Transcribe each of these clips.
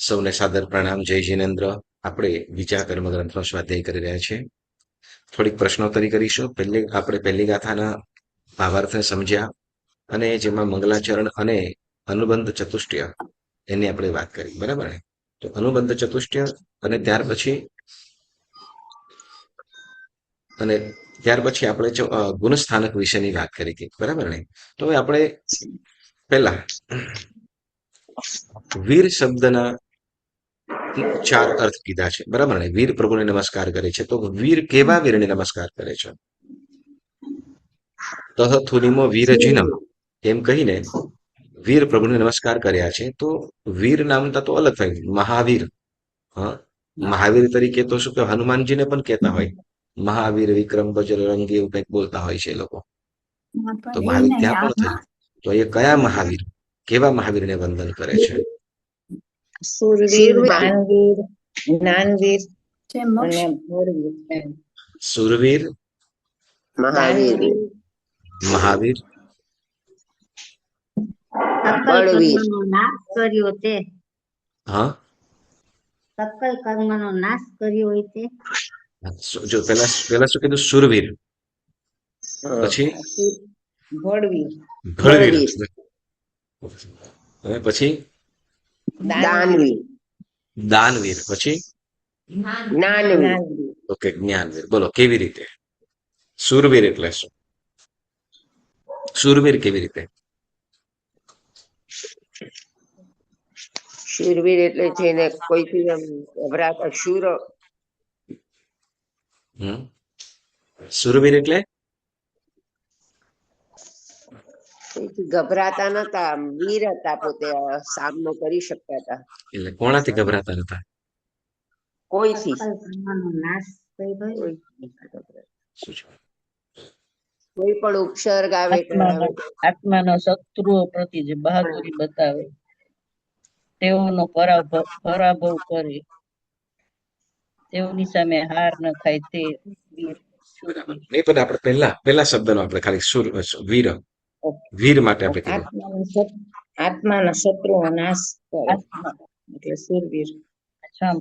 સૌને સાદર પ્રણામ. જય જિનેન્દ્ર. આપણે બીજા કર્મગ્રંથનો સ્વાધ્યાય કરી રહ્યા છીએ. થોડીક પ્રશ્નોત્તરી કરીશું. આપણે પહેલી ગાથાના ભાવાર્થને સમજ્યા અને જેમાં મંગલાચરણ અને અનુબંધ ચતુષ્ટય એની આપણે વાત કરી, બરાબર ને? તો અનુબંધ ચતુષ્ટય અને ત્યાર પછી આપણે ગુણસ્થાનક વિશેની વાત કરી હતી, બરાબર ને? તો હવે આપણે પહેલા વીર શબ્દના 4 અર્થ કીધા છે, બરાબર ને? વીર પ્રભુને નમસ્કાર કરે છે, તો વીર કેવા વીરને નમસ્કાર કરે છે? તહ થુનિમો વીરજીનમ એમ કહીને વીર પ્રભુને નમસ્કાર કર્યા છે. તો વીર નામતા તો અલગ થાય, મહાવીર. હા, મહાવીર તરીકે તો શું કે હનુમાનજીને પણ કહેતા હોય, મહાવીર વિક્રમ બજરંગી એવું કંઈક બોલતા હોય છે એ લોકો. તો પણ એ મહાવીર નહીં ત્યાં પણ આમાં થયું. તો એ કયા મહાવીર, કેવા મહાવીરને વંદન કરે છે? સુરવીર, દાનવીર, જ્ઞાનવીર જે મોક્ષ અને ભોળવીર. સુરવીર, મહાવીર, મહાવીર, સકલ બળવીર, કર્મનો નાશ કર્યો તે હા. સકલ કર્મનો નાશ કર્યો હોય તે જો પેલા પેલા શું કીધું? સુરવીર. પછી ભોળવીર, ભળવીર. અને પછી દાનવીર, દાનવીર. પછી જ્ઞાનવીર. ઓકે, જ્ઞાનવીર. બોલો કેવી રીતે? સુરવીર એટલે શું? સુરવીર કેવી રીતે? શૂરવીર એટલે જેને કોઈથી આમ ગભરાતા શૂર, સુરવીર એટલે કોઈથી ગભરાતા નતા, આમ વીર હતા, પોતે સામનો કરી શકતા હતા એટલે કોણાથી ગભરાતા નતા? કોઈથી. સકલ કર્મનો નાશ કર્યો હોય કોઈથી નતા ગભરાતા. શું છે? કોઈ પણ ઉપસર્ગ આવે કરાવે. આત્માના શત્રુઓ પ્રતિ જે બહાદુરી બતાવે, તેઓનો પરાભવ કરે, તેઓની સામે હાર ન ખાય તે વીર. બરાબર. નહીં, પણ આપણે પહેલા શબ્દનો આપણે ખાલી વીર, વીર માટે આપણે કીધું. આત્માના શત્રુઓ નાશ કરે આત્મા એટલે સુરવીર.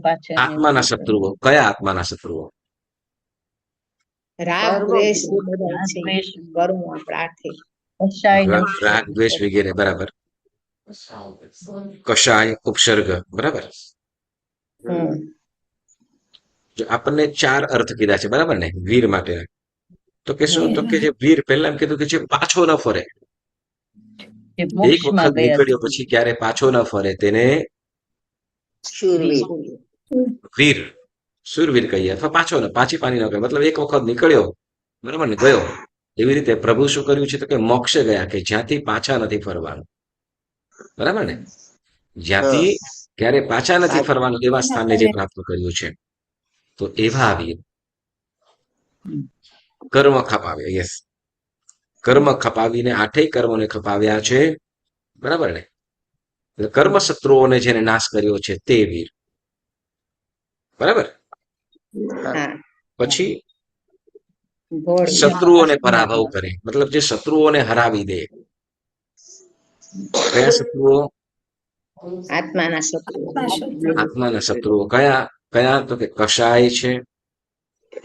પાછળ આત્માના શત્રુઓ કયા? આત્માના શત્રુઓ રાગ દ્વેષ જે બધા છે દ્વેષ, કર્મ પ્રાર્થે. રાગ દ્વેષ વગેરે, બરાબર. કષાય, ઉપસર્ગ, બરાબર. જો આપણને 4 અર્થ કીધા છે, બરાબર ને, વીર માટે? તો કે શું? તો કે જે વીર, પહેલા એમ કીધું કે જે પાછો ન ફરે, જે એક મોક્ષમાં વખત ગયા નીકળ્યો પછી ક્યારે પાછો ન ફરે, તેને શૂરવીર. વીર, સુરવીર કહીએ, અથવા પાછો ન, પાછી પાની ન કહે. મતલબ એક વખત નીકળ્યો, બરાબર ને, ગયો. એવી રીતે પ્રભુ શું કર્યું છે? તો કે મોક્ષે ગયા, કે જ્યાંથી પાછા નથી ફરવાનું, બરાબર ને? જ્યાંથી ક્યારે પાછા નથી ફરવાનું એવા સ્થાનને જે પ્રાપ્ત કર્યું છે, તો એવા વીર. કર્મ ખપાવે, યસ, કર્મ ખપાવીને 8 કર્મોને ખપાવ્યા છે, બરાબર ને? એટલે કર્મ શત્રુઓને જેને નાશ કર્યો છે તે વીર, બરાબર. પછી શત્રુઓને પરાભવ કરે, મતલબ જે શત્રુઓને હરાવી દે. કયા શત્રુઓ? આત્માના શત્રુઓ. આત્માના શત્રુઓ કયા કયા? તો કે કષાય છે,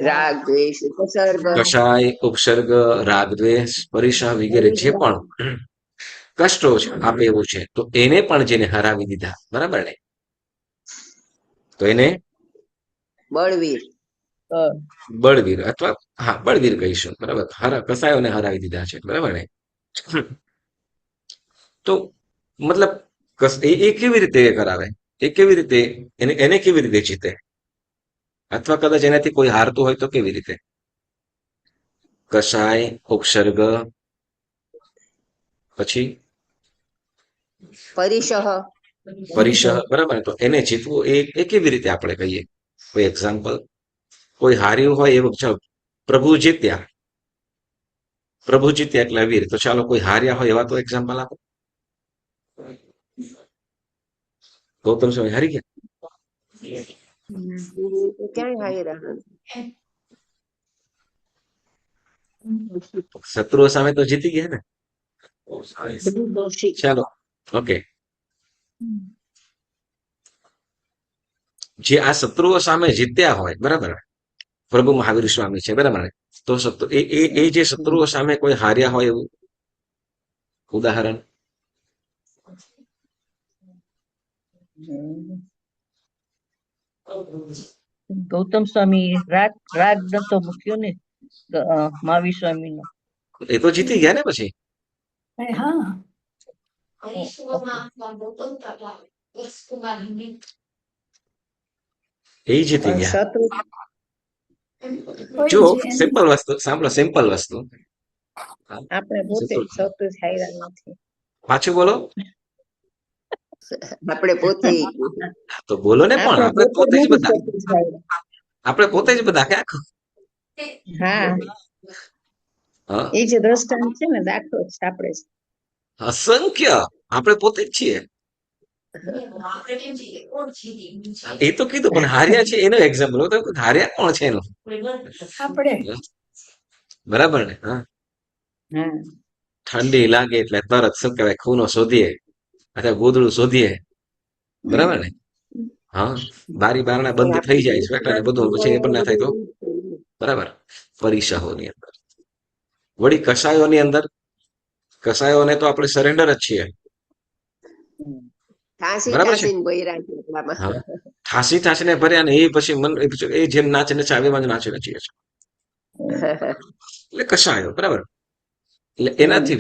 રાગ દ્વેષ ઉપસર્ગ. કષાય, ઉપસર્ગ, રાગ દ્વેષ, પરિસહ વગેરે જે પણ કષ્ટો છે, આપે એવું છે, તો એને પણ જેને હરાવી દીધા, બરાબર ને? તો એને બળવીર. બળવીર, અથવા હા, બળવીર કહીશું, બરાબર. કસાયોને હરાવી દીધા છે, બરાબર ને? તો મતલબ એ કેવી રીતે કરાવે? એ કેવી રીતે એને કેવી રીતે જીતે? અથવા કદાચ એનાથી કોઈ હારતું હોય તો કેવી રીતે? કષાય, ઉપસર્ગ, પછી પરિસહ, બરાબર. તો એને જીતવું એ કેવી રીતે આપણે કહીએ? કોઈ એક્ઝામ્પલ? કોઈ હાર્યું હોય એવું, પ્રભુ જીત્યા, પ્રભુ જીત્યા એટલે વીર. તો ચાલો, કોઈ હાર્યા હોય એવા તો એક્ઝામ્પલ આપો. ગૌતમ સ્વામી હારી ગયા? ક્યાંય હાયરા શત્રુઓ સામે તો જીતી ગયા ને. ચાલો, ઓકે. જે આ શત્રુઓ સામે જીત્યા હોય, બરાબર, પ્રભુ મહાવીર સ્વામી છે, બરાબર ને? તો એ જે શત્રુઓ સામે કોઈ હાર્યા હોય એવું ઉદાહરણ? ગૌતમ સ્વામી રાગ રાગ નતો મૂક્યો ને મહાવીર સ્વામી નો. એ તો જીતી ગયા ને પછી. હા એ જીતી ગયા. શત્રુ જો સિમ્પલ વસ્તુ સાંભળો, સિમ્પલ વસ્તુ. આપણે પોતે જ શત્રુ થાય નથી, પાછું બોલો. આપણે પોતે તો બોલો ને, પણ આપણે પોતે જ બધા, શત્રુ થાય. આપણે પોતે જ બધા કે હા, હા, એ જે દ્રષ્ટાંત છે ને, દાખલો છે આપણે જ. અસંખ્ય આપણે પોતે જ છીએ. એ તો કીધું, પણ હાર્યા છે એનું એક્ઝામ્પલ. તો હાર્યા કોણ છે એનું? આપણે બરાબર ને? હા, હા, ઠંડી લાગે એટલે તરત શું કહેવાય, ખૂનો શોધીએ અથવા ગોદડું શોધીએ, બરાબર ને? હા, બારી બારણા બંધ થઈ જાય, સ્વેટર ને બધું, પછી એ પણ ના થાય તો બરાબર. પરીક્ષાઓની અંદર વળી કસાયોની અંદર, કસાયોને તો આપણે સરેન્ડર જ છીએ, ઠાંસી બરાબર છે? ઠાંસીને બૈરા છે એટલામાં. હા, ઠાસી ઠાસીને ભર્યા ને એ પછી મન એ જેમ નાચે ને ચાવીમાં જ નાચી છીએ. એટલે કસાયો, બરાબર. એટલે એનાથી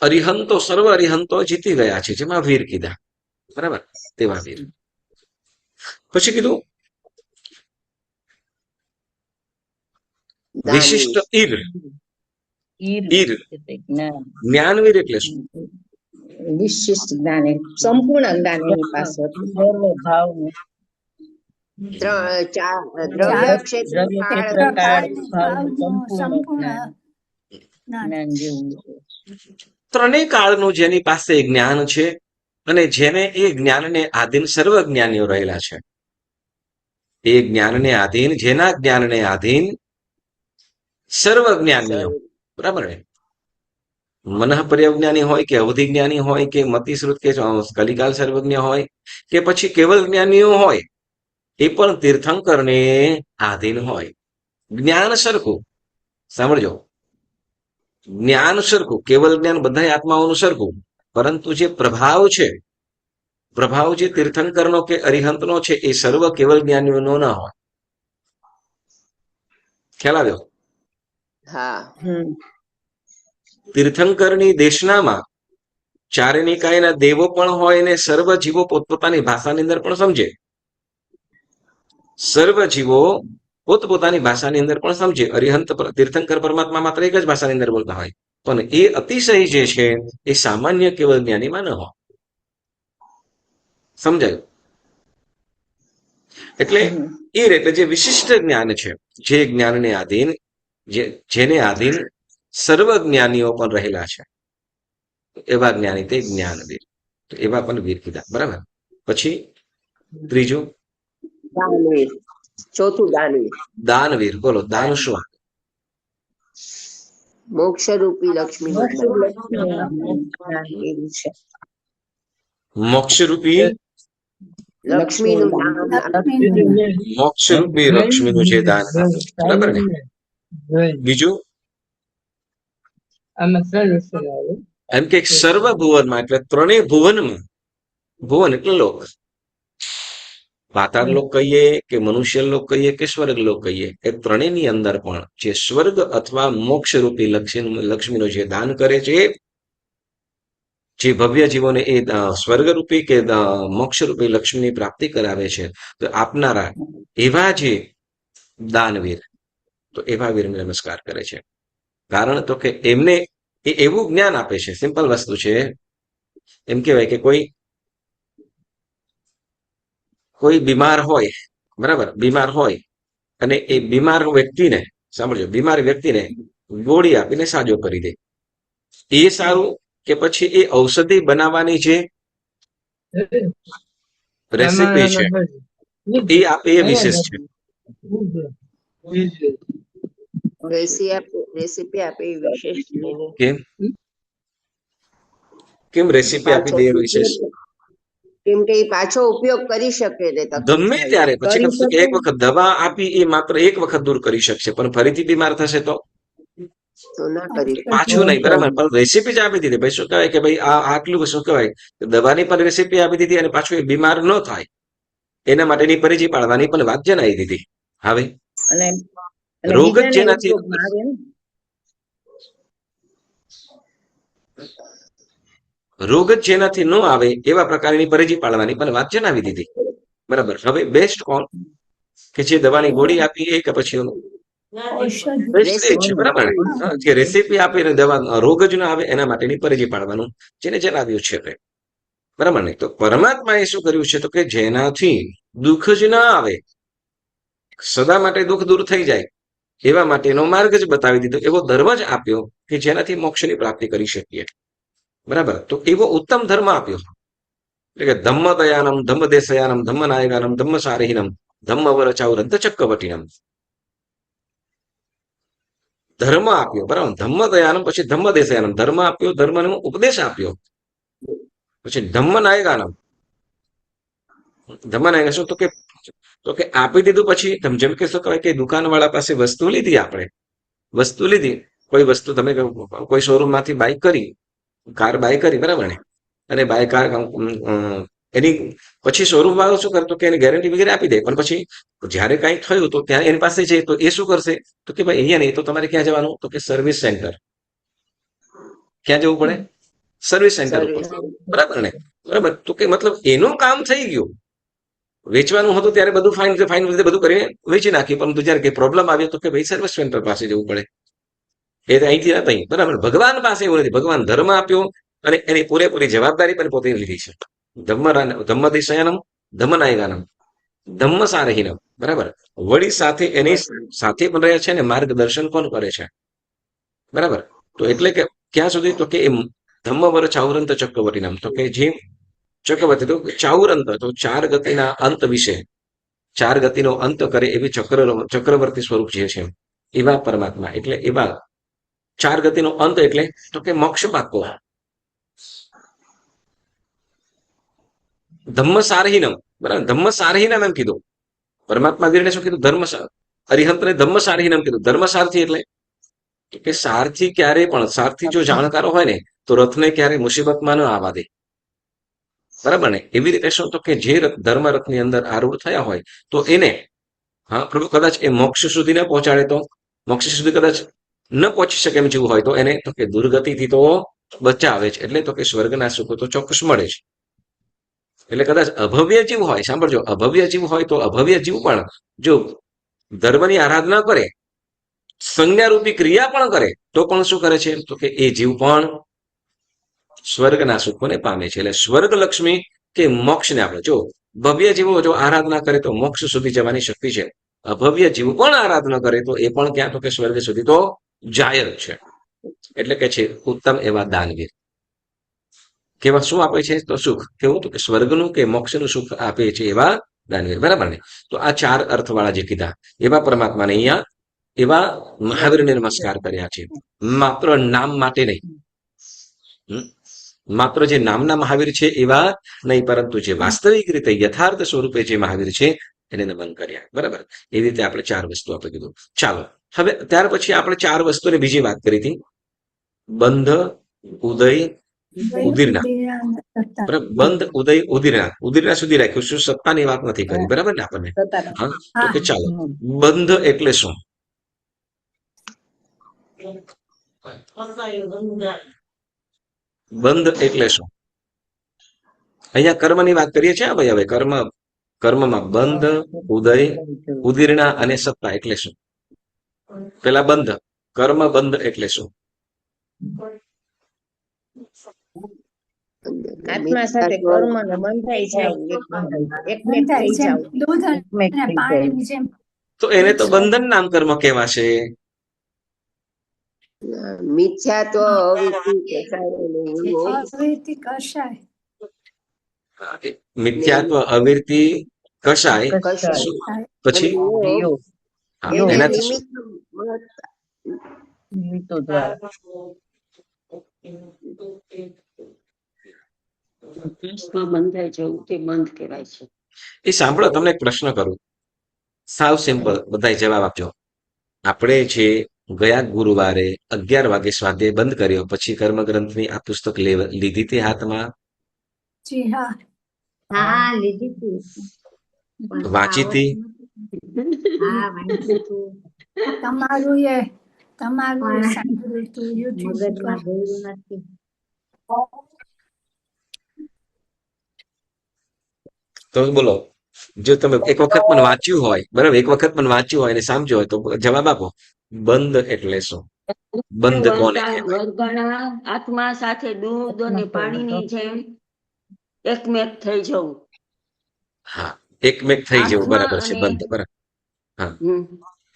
અરિહંતો, સર્વ અરિહંતો જીતી ગયા છે, જેમાં વીર કીધા, બરાબર, તેવા વીર. પછી કીધું વિશિષ્ટ ઈર. ઈર જ્ઞાન. જ્ઞાનવીર એટલે શું? વિશિષ્ટ જ્ઞાન, સંપૂર્ણ જ્ઞાન એની પાસે હતું. સર્વ ભાવનું. દ્રવ્ય ક્ષેત્ર દ્રવ્ય કાળ ક્ષેત્ર કાળ ભાવનું ભાવનું સંપૂર્ણ સંપૂર્ણ જ્ઞાન. જ્ઞાન જેવું છે. ત્રણેય કાળનું જેની પાસે જ્ઞાન છે અને જેને એ જ્ઞાનને આધીન સર્વ જ્ઞાનીઓ રહેલા છે, એ જ્ઞાનને આધીન, જેના જ્ઞાનને આધીન સર્વ જ્ઞાનીઓ, બરાબર ને? મનઃ પર્યવજ્ઞાની હોય કે અવધિ જ્ઞાની હોય કે મતિશ્રુત કે કલિકાલ સર્વજ્ઞ હોય કે પછી કેવલ જ્ઞાનીઓ હોય, એ પણ તીર્થંકરને આધીન હોય. જ્ઞાન સરખું, સાંભળજો, જ્ઞાન સરખું, કેવલ જ્ઞાન બધા આત્માઓનું સરખું, પરંતુ જે પ્રભાવ છે, પ્રભાવ જે તીર્થંકરનો કે અરિહંતનો છે, એ સર્વ કેવલ જ્ઞાનીઓનો ના હોય. ખ્યાલ આવ્યો? હા, તીર્થંકરની દેશનામાં ચારે નિકાયના દેવો પણ હોય ને સર્વ જીવો પોતપોતાની ભાષાની અંદર પણ સમજે. સર્વ જીવો પોતપોતાની ભાષાની અંદર પણ સમજે. અરિહંત તીર્થંકર પરમાત્મા માત્ર એક જ ભાષાની અંદર બોલતા હોય, પણ એ અતિશય જે છે એ સામાન્ય કેવલ જ્ઞાનીમાં ન હોય. સમજાયું? એટલે એટલે જે વિશિષ્ટ જ્ઞાન છે, જે જ્ઞાનને આધીન, જેને આધીન સર્વ જ્ઞાનીઓ પણ રહેલા છે, એવા જ્ઞાની તે જ્ઞાનવીર. તો એવા પણ વીર કીધા, બરાબર. પછી ત્રીજું દાનવીર, ચોથું દાનવીર. દાનવીર. બોલો, દાન શું? મોક્ષ રૂપી લક્ષ્મી છે. મોક્ષરૂપી, લક્ષ્મીનું નામ મોક્ષરૂપી લક્ષ્મીનું જે દાન આપ્યું, બરાબર ને? બીજું એમ કે સર્વ ભુવનમાં, એટલે ત્રણેય ભુવનમાં, ભુવન એટલે લોક, પાતાળ લોક કહીએ કે મનુષ્ય લોક કહીએ કે સ્વર્ગ લોક કહીએ, એ ત્રણેયની અંદર પણ જે સ્વર્ગ અથવા મોક્ષ રૂપી લક્ષ્મીનું જે દાન કરે છે, જે ભવ્ય જીવોને એ સ્વર્ગરૂપી કે મોક્ષરૂપી લક્ષ્મીની પ્રાપ્તિ કરાવે છે, તો આપનારા એવા જે દાનવીર, તો એવા વીરને નમસ્કાર કરે છે. કારણ તો કે એમને એ એવું જ્ઞાન આપે છે. સિમ્પલ વસ્તુ છે. એમ કહેવાય કે કોઈ બીમાર હોય, બરાબર, બીમાર હોય અને એ બીમાર વ્યક્તિને, સાંભળજો, બીમાર વ્યક્તિને ગોળી આપીને સાજો કરી દે, એ સારું કે પછી એ ઔષધિ બનાવવાની જે રેસીપી છે એ આપે એ વિશેષ છે. રેસીપી આપે એ વિશેષ છે. કેમ રેસીપી આપી દે એ વિશેષ? કેમ કે એ પાછો ઉપયોગ કરી શકે ને તકલીફ ગમે થાય ત્યારે પછી કરી કહેશે કે શકે એક વખત દવા આપી એ માત્ર એક વખત દૂર કરી શકશે, પણ ફરીથી બીમાર થશે તો તો ના કરી શકે. પાછું નહીં, બરાબર. ચાલે. પણ રેસીપી જ આપી દીધી, ભાઈ શું કહેવાય કે ભાઈ આ આટલું શું કહેવાય કે દવાની પણ રેસીપી આપી દીધી અને પાછું એ બીમાર ન થાય એના માટેની પરિચય પાડવાની પણ વાત જણાવી દીધી. હવે અને અને રોગ જ બીજાને જેનાથી ઉપયોગમાં આવે ને. રોગ જ જેનાથી ન આવે એવા પ્રકારની પરિચય પાડવાની પણ વાત જણાવી દીધી. બરાબર. હવે બેસ્ટ કોણ કે જે દવાની ગોળી આપી એ કે પછી ઓલું? બેસ્ટ એ જ છે, બરાબર ને? હા, જે રેસીપી આપીને દવા રોગ જ ના આવે એના માટેની પરિચય પાડવાનું જેને જણાવ્યું છે તે. બરાબર ને? તો પરમાત્માએ શું કર્યું છે તો કે જેનાથી દુઃખ જ ના આવે, સદા માટે દુઃખ દૂર થઈ જાય એવા માટેનો માર્ગ જ બતાવી દીધો, એવો ધર્મ જ આપ્યો કે જેનાથી મોક્ષની પ્રાપ્તિ કરી શકીએ. બરાબર. તો એવો ઉત્તમ ધર્મ આપ્યો એટલે કે ધમ્મ દયાનમ, ધમ્મ દેશયાનમ, ધમ્મ નાયકાનમ, ધમ્મ સારહીનમ, ધમ્મ વરચાઉ રદ્દ ચક્કવટીનમ. ધર્મ આપ્યો, બરાબર. ધમ્મ દયાનમ, પછી ધમ્મ દેશયાનમ, ધર્મ આપ્યો, ધર્મનો ઉપદેશ આપ્યો, પછી ધમ્મ નાયકાનમ. ધમ્મ નાયકા શું તો કે આપી દીધું પછી જેમ કે શું કહેવાય કે દુકાનવાળા પાસે વસ્તુ લીધી, આપણે વસ્તુ લીધી, કોઈ વસ્તુ તમે કોઈ શોરૂમમાંથી બાય કરી, કાર બાય કરી, બરાબર ને? અને બાય કાર એની પછી શોરૂમ વાળો શું કરતો કે એની ગેરંટી વગેરે આપી દે, પણ પછી જ્યારે કાંઈ થયું તો ત્યાં એની પાસે છે તો એ શું કરશે તો કે ભાઈ અહીંયા નહીં તો તમારે ક્યાં જવાનું તો કે સર્વિસ સેન્ટર. ક્યાં જવું પડે? સર્વિસ સેન્ટર ઉપર. બરાબર ને? બરાબર. તો કે મતલબ એનું કામ થઈ ગયું. વેચવાનું હતું ત્યારે બધું ફાઇન ફાઇન રીતે બધું કરીને વેચી નાખ્યું, પરંતુ જયારે કઈ પ્રોબ્લેમ આવ્યો તો કે ભાઈ સર્વિસ સેન્ટર પાસે જવું પડે. એ તો અહીંથી ના થઈ, બરાબર. ભગવાન પાસે એવું નથી. ભગવાન ધર્મ આપ્યો અને એની પૂરેપૂરી જવાબદારી પણ પોતે લીધી છે. ધમ્મ દિશયનમ, ધમ્મ નાયકાનમ, ધમ્મ સારહીનમ. બરાબર. વળી સાથે એની સાથે પણ રહે છે ને માર્ગદર્શન પણ કરે છે. બરાબર. તો એટલે કે ક્યાં સુધી તો કે એ ધમ્મ વર ચાઉરંત ચક્રવર્તી નામ, તો કે જે ચક્રવર્તી તો ચાઉરંત તો ચાર ગતિના અંત વિશે, ચાર ગતિનો અંત કરે એવી ચક્રવર્તી સ્વરૂપ જે છે એવા પરમાત્મા, એટલે એવા ચાર ગતિનો અંત એટલે તો કે મોક્ષ પાકો. ધમ્મ સારહીનમ, બરાબર. ધમ્મ સારહીનમ એમ કીધું. પરમાત્મા વીરને શું કીધું? અરિહંતને ધમ્મ સારહીનમ કીધું. ધર્મ સારથી એટલે કે સારથી ક્યારે પણ સારથી જો જાણકારો હોય ને તો રથને ક્યારે મુસીબતમાં ન આવવા દે. બરાબર ને? એવી રીતે શું તો કે જે ધર્મ રથની અંદર આરૂઢ થયા હોય તો એને હા પ્રભુ કદાચ એ મોક્ષ સુધી ન પહોંચાડે તો, મોક્ષ સુધી કદાચ ન પહોંચી શકે એમ જેવું હોય તો એને તો કે દુર્ગતિથી તો બચાવે છે, એટલે તો કે સ્વર્ગના સુખો તો ચોક્કસ મળે છે. એટલે કદાચ અભવ્ય જીવ હોય, સાંભળજો, અભવ્ય જીવ હોય તો અભવ્ય જીવ પણ જો ધર્મની આરાધના કરે, સંજ્ઞારૂપી ક્રિયા પણ કરે તો પણ શું કરે છે તો કે એ જીવ પણ સ્વર્ગના સુખોને પામે છે. એટલે સ્વર્ગ લક્ષ્મી કે મોક્ષને આપણે જો ભવ્ય જીવો જો આરાધના કરે તો મોક્ષ સુધી જવાની શક્તિ છે. અભવ્ય જીવ પણ આરાધના કરે તો એ પણ ક્યાં તો કે સ્વર્ગ સુધી તો જાય જ છે. એટલે કે છે ઉત્તમ એવા દાનવીર. કેવા શું આપે છે તો સુખ, કેવું તો કે સ્વર્ગનું કે મોક્ષનું સુખ આપે છે એવા દાનવીર. બરાબર ને? તો આ ચાર અર્થવાળા જે કીધા એવા પરમાત્માને અહીંયા એવા મહાવીરને નમસ્કાર કર્યા છે, માત્ર નામ માટે નહીં. માત્ર જે નામના મહાવીર છે એવા નહીં, પરંતુ જે વાસ્તવિક રીતે યથાર્થ સ્વરૂપે જે મહાવીર છે એને નમન કર્યા. બરાબર. એવી રીતે આપણે ચાર વસ્તુ આપણે કીધું. ચાલો હવે ત્યાર પછી આપણે ચાર વસ્તુની બીજી વાત કરી હતી, બંધ, ઉદય, ઉદીરના. બરાબર. બંધ, ઉદય, ઉદીરના. ઉદીરના સુધી રાખ્યું, શું સત્તાની વાત નથી કરી. બરાબર ને? આપણને હા તો કે ચાલો બંધ એટલે શું? બંધ એટલે શું? અહીંયા કર્મની વાત કરીએ છીએ ભાઈ. હવે કર્મમાં બંધ, ઉદય, ઉદીર્ણા અને સત્તા એટલે શું? પેલા બંધ, કર્મ બંધ એટલે શું? આત્મા સાથે કર્મ નો બંધાઈ જાય, એકમેક થઈ જાવ, એકમેક થઈ જાય. તો એને તો બંધન નામ કર્મ કહેવાશે. મિથ્યાત્વ અવિદ્ય કસાય. મિથ્યાત્વ, અવિરતિ, કશાય, પછી યોગ, હા, યોગ. એનાથી શું? નિમિત્તો દ્વારા અભ્યાસમાં બંધાઈ જવું તે બંધ કહેવાય છે. એ સાંભળો, તમને એક પ્રશ્ન કરું, સાવ સિમ્પલ, બધા જવાબ આપજો. આપણે જે ગયા ગુરુવારે 11 વાગે સ્વાધ્યાય બંધ કર્યો, પછી કર્મગ્રંથની આ પુસ્તક લીધી હતી હાથમાં, જી હા. હા લીધી હતી. પણ વાંચી હતી? હા વાંચ્યું હતું. તમારું એ સાંભળ્યું હતું YouTube ઉપર. મગજમાં ગયું નથી. તો બોલો, જો તમે એક વખત પણ વાંચ્યું હોય, બરાબર, એક વખત પણ વાંચ્યું હોય અને સમજો હોય તો જવાબ આપો. બંધ એટલે શું? બંધ કોને કહેવાય? વર્ગણા આત્મા સાથે દૂધ અને પાણીની જેમ એકમેક થઈ જવું. હા, એકમેક થઈ જવું, આત્મા બરાબર છે, અને બંધ, બરાબર. હા, હમ,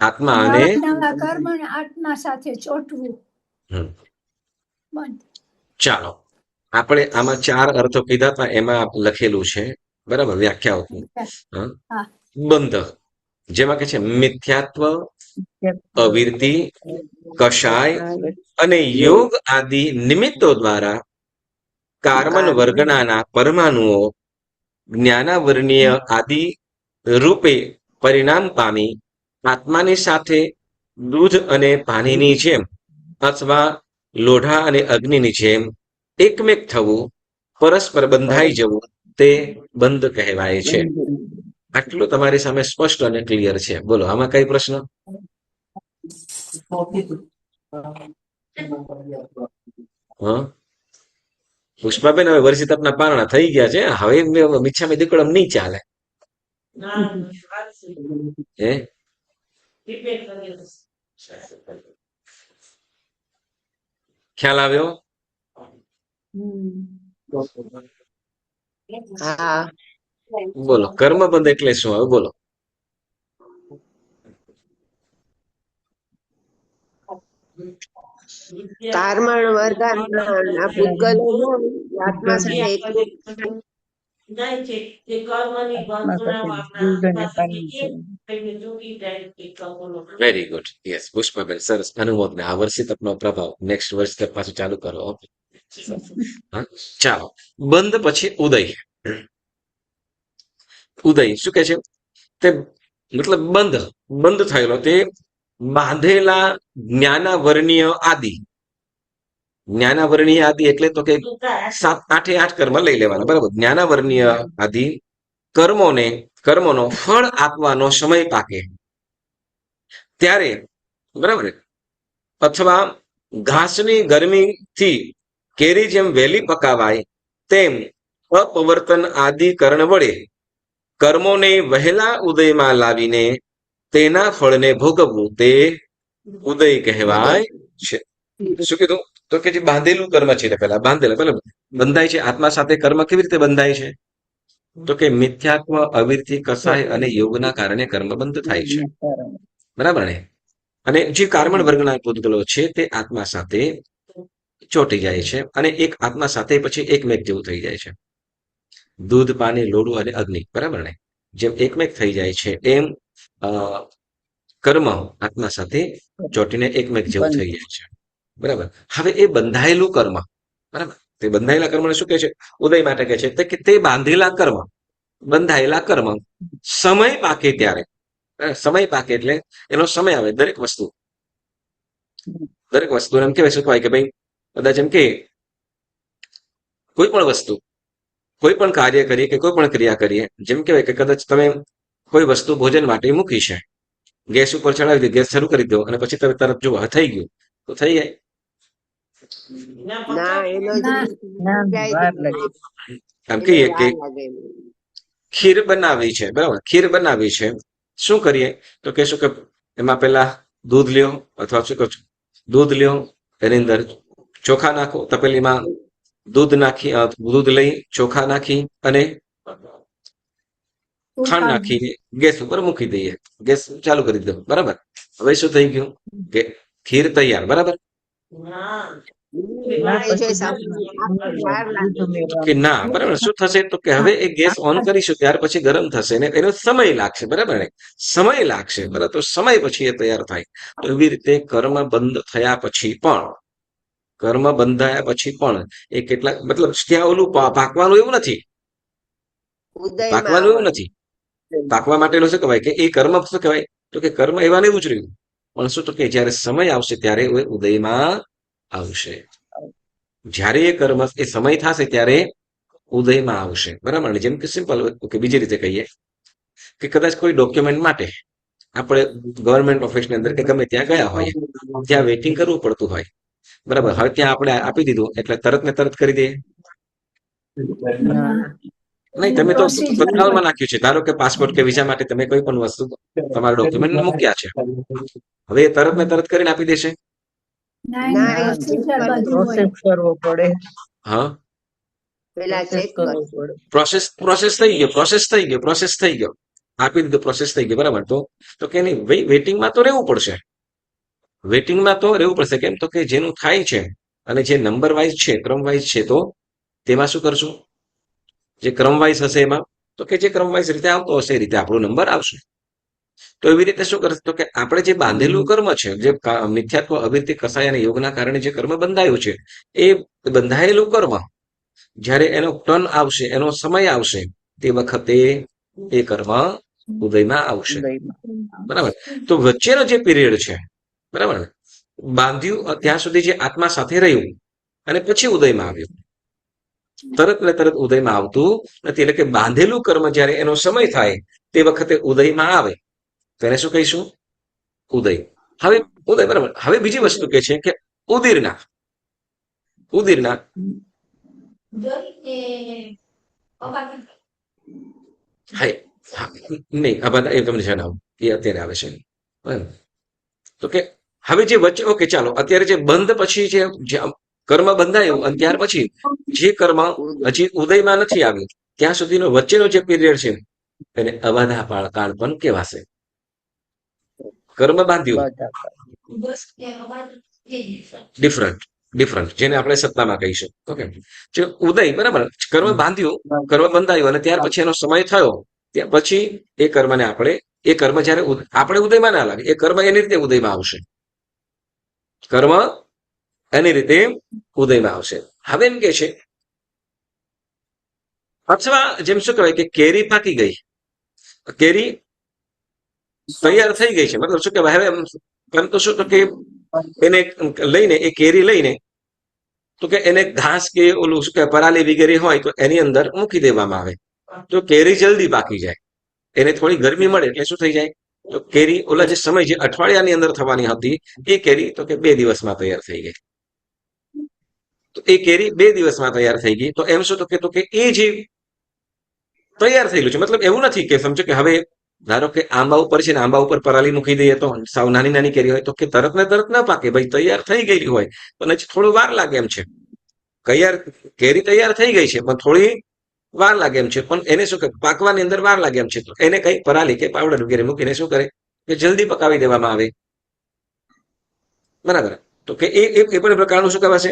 આત્મા અને નવા કર્મ ને આત્મા સાથે ચોટવું. હમ. બંધ. ચાલો, આપણે આમાં 4 અર્થો કીધા હતા, એમાં લખેલું છે, બરાબર, વ્યાખ્યાઓ. હા? હા. બંધ, જેમાં કે છે મિથ્યાત્વ, અવિરતિ, કષાય અને યોગ આદિ નિમિત્તો દ્વારા કાર્બન વર્ગણાના પરમાણુઓ જ્ઞાનાવરણીય આદિ રૂપે પરિણામ પામી આત્માની સાથે દૂધ અને પાણીની જેમ અથવા લોઢા અને અગ્નિની જેમ એકમેક થવું, પરસ્પર બંધાઈ જવું, તે બંધ કહેવાય છે. આટલું તમારી સામે સ્પષ્ટ અને ક્લિયર છે. બોલો, આમાં કઈ પ્રશ્ન? હા, પુષ્પાબેન, હવે વર્ષિત આપના પારણા થઈ ગયા છે, હવે મિચ્છામી દીકડમ નહીં ચાલે. હે, ખ્યાલ આવ્યો? હા, બોલો, કર્મબંધ એટલે શું? હવે બોલો. કાર્મણ વર્ગના પૂતગલો આત્મા સાથે એકરૂપ વેરી ગુડ, યસ પુષ્પાબેન, સરસ, અનુમોદન. આ વર્ષે તપનો પ્રભાવ નેક્સ્ટ વર્ષ તક પાછું ચાલુ કરો. ઓકે, હા, ચાલો. બંધ પછી ઉદય. ઉદય શું કે છે? તે મતલબ બંધ થયેલો, તે બાંધેલા જ્ઞાનાવરણીય આદિ. જ્ઞાનાવરણીય આદિ એટલે તો કે 7-8 કર્મ લઈ લેવાના, બરાબર. જ્ઞાનાવરણીય આદિ કર્મોનો ફળ આપવાનો સમય પાકે ત્યારે, બરાબર, અથવા ઘાસની ગરમીથી કેરી જેમ વહેલી પકાવાય તેમ અપવર્તન આદિ કરણ વડે કર્મોને વહેલા ઉદયમાં લાવીને તેના ફળને ભોગવવું, તે ઉદય કહેવાય છે. શું કીધું? તો કે જે બાંધેલું કર્મ છે, પેલા બાંધેલા, બરાબર, બંધાય છે. આત્મા સાથે કર્મ કેવી રીતે બંધાય છે? તો કે મિથ્યાત્વ, અવિરતિ, કસાય અને યોગના કારણે કર્મ બંધ થાય છે, બરાબર ને? અને જે કાર્બન વર્ગના પૂતગલો છે તે આત્મા સાથે ચોટી જાય છે અને એક આત્મા સાથે પછી એકમેક જેવું થઈ જાય છે. દૂધ, પાણી, લોઢું અને અગ્નિ, બરાબર ને? જેમ એકમેક થઈ જાય છે એમ કર્મ આત્મા સાથે ચોટીને એકમેક જેવું થઈ જાય છે, બરાબર. હવે એ બંધાયેલું કર્મ, બરાબર, તે બંધાયેલા કર્મને શું કહે છે? ઉદય માટે કહે છે કે તે બાંધેલા કર્મ, બંધાયેલા કર્મ સમય પાકે ત્યારે, સમય પાકે એટલે એનો સમય આવે. દરેક વસ્તુ એમ કહેવાય, શું કહેવાય કે ભાઈ, કદાચ એમ કે કોઈ પણ વસ્તુ, કોઈ પણ કાર્ય કરીએ કે કોઈ પણ ક્રિયા કરીએ, જેમ કહેવાય કે કદાચ તમે કોઈ વસ્તુ ભોજન માટે મૂકી છે, ગેસ ઉપર ચડાવી દે, ગેસ શરૂ કરી દો અને પછી તમે તરત જુઓ થઈ ગયું, તો થઈ જાય? ના, એનો એમ કહીએ કે લાગે. ખીર બનાવી છે, બરાબર, ખીર બનાવી છે, શું કરીએ? તો કહેશું કે એમાં પેલા દૂધ લ્યો, અથવા શું કહો, દૂધ લ્યો, એની અંદર ચોખા નાખો, તપેલીમાં દૂધ લઈ ચોખા નાખી અને ખાંડ નાખી ગેસ ઉપર મૂકી દઈએ, ગેસ ચાલુ કરી દો, બરાબર. હવે શું થઈ ગયું? કે ખીર તૈયાર, બરાબર. કે ના, બરાબર. શું થશે? તો કે હવે એ ગેસ ઓન કરીશું ત્યાર પછી ગરમ થશે ને એનો સમય લાગશે, બરાબર ને? સમય લાગશે, બરાબર. તો સમય પછી એ તૈયાર થાય. તો એવી રીતે કર્મ બંધ થયા પછી પણ કર્મ બંધાયા પછી પણ એ કેટલાક મતલબ ત્યાં ઓલું પાકવાનું એવું નથી, ઉદયમાં પાકવાનું એવું આવવાનું. નથી. પાકવા માટેનું શું કહેવાય કે એ કર્મ શું કહેવાય તો કે કર્મ એવા ને એવું જ રહ્યું, પણ શું તો કે જયારે સમય આવશે ત્યારે એ ઉદયમાં આવશે. જ્યારે એ કર્મ એ સમય થશે ત્યારે ઉદયમાં આવશે, બરાબર ને? જેમ કે સિમ્પલ કે બીજી રીતે કહીએ કે કદાચ કોઈ ડોક્યુમેન્ટ માટે આપણે ગવર્મેન્ટ ઓફિસની અંદર કે ગમે ત્યાં ગયા હોઈએ, ત્યાં વેઇટિંગ કરવું પડતું હોય, બરાબર? હવે ત્યાં આપણે આપી દીધું એટલે તરત ને તરત કરી દઈએ? નહીં, તમે તો તત્કાલમાં નાખ્યું છે. ધારો કે પાસપોર્ટ કે વિઝા માટે તમે કોઈ પણ વસ્તુ તમારા ડોક્યુમેન્ટ મૂક્યા છે, હવે એ તરત ને તરત કરીને આપી દેશે? ના, એ પ્રોસેસ કરવો પડે. હા, પેલા ચેક કરવો પડે. પ્રોસેસ થઈ ગયો, આપી દીધું, પ્રોસેસ થઈ ગયો, બરાબર? તો કે નહીં ભાઈ, વેઇટિંગમાં તો રહેવું પડશે. વેઇટિંગમાં તો રહેવું પડશે. કેમ? તો કે જેનું થાય છે અને જે નંબર વાઇઝ છે, ક્રમ વાઇઝ છે, તો તેમાં શું કરશું? જે ક્રમ વાઇઝ હશે એમાં તો કે જે ક્રમ વાઇઝ રીતે આવતો હશે એ રીતે આપણો નંબર આવશે. તો એવી રીતે શું કરશે? તો કે આપણે જે બાંધેલું કર્મ છે, જે મિથ્યાત્વ, અવિરતિ, કસાય અને યોગના કારણે જે કર્મ બંધાયું છે, એ બંધાયેલું કર્મ જ્યારે એનો ટર્ન આવશે, એનો સમય આવશે, તે વખતે એ કર્મ ઉદયમાં આવશે, બરાબર? તો વચ્ચેનો જે પીરિયડ છે, બરાબર, બાંધ્યું ત્યાં સુધી જે આત્મા સાથે રહ્યું અને પછી ઉદયમાં આવ્યું, તરત ને તરત ઉદયમાં આવતું નથી. એટલે કે બાંધેલું કર્મ જ્યારે એનો સમય થાય તે વખતે ઉદયમાં આવે તેને શું કહીશું? ઉદય. હવે ઉદય, બરાબર. હવે બીજી વસ્તુ કે છે કે ઉદીરના નહીં, આ બધા એ તમને જણાવું, એ અત્યારે આવે છે, બરાબર? તો કે હવે જે વચ્ચે, ઓકે ચાલો, અત્યારે જે બંધ પછી જે કર્મ બંધાયું અને ત્યાર પછી જે કર્મ હજી ઉદયમાં નથી આવ્યું ત્યાં સુધીનો વચ્ચેનો જે પીરિયડ છે એને અબાધા કાળ પણ કહેવાશે. કર્મ બાંધ્યું ડિફરન્ટ, જેને આપણે સત્તામાં કહીશું. ઓકે, જે ઉદય, બરાબર, કર્મ બાંધ્યું, કર્મ બંધાયું અને ત્યાર પછી એનો સમય થયો, ત્યાર પછી એ કર્મને એ કર્મ જયારે આપણે ઉદયમાં ના લાગે, એ કર્મ એની રીતે ઉદયમાં આવશે. કર્મ એની રીતે ઉદયમાં આવશે. હવે એમ કે છે, અથવા જેમ શું કહેવાય કે કેરી પાકી ગઈ, કેરી તૈયાર થઈ ગઈ છે, મતલબ શું કહેવાય, હવે પરંતુ શું તો કે એને લઈને, એ કેરી લઈને તો કે એને ઘાસ કે ઓલું શું કહેવાય પરાલી વગેરે હોય તો એની અંદર મૂકી દેવામાં આવે તો કેરી જલ્દી પાકી જાય. એને થોડી ગરમી મળે એટલે શું થઈ જાય? તો કેરી ઓલા જે સમય જે અઠવાડિયાની અંદર થવાની હતી એ કેરી તો કે 2 દિવસમાં તૈયાર થઈ ગઈ. તો એ કેરી 2 દિવસમાં તૈયાર થઈ ગઈ. તો એમ શું તો કે એ જે તૈયાર થયેલું છે, મતલબ એવું નથી કે સમજો કે હવે ધારો કે આંબા ઉપર છે ને, આંબા ઉપર પરાલી મૂકી દઈએ તો સાવ નાની નાની કેરી હોય તો કે તરત ને તરત ના પાકે, ભાઈ તૈયાર થઈ ગયેલી હોય પણ હજી થોડું વાર લાગે એમ છે. કેરી તૈયાર થઈ ગઈ છે પણ થોડી વાર લાગે એમ છે, પણ એને શું કે પાકવાની અંદર વાર લાગે એમ છે. તો એને કઈ પરાલી કે પાવડર વગેરે મૂકીને શું કરે કે જલ્દી પકાવી દેવામાં આવે, બરાબર? તો કે એ પણ પ્રકારનું શું કહેવાશે?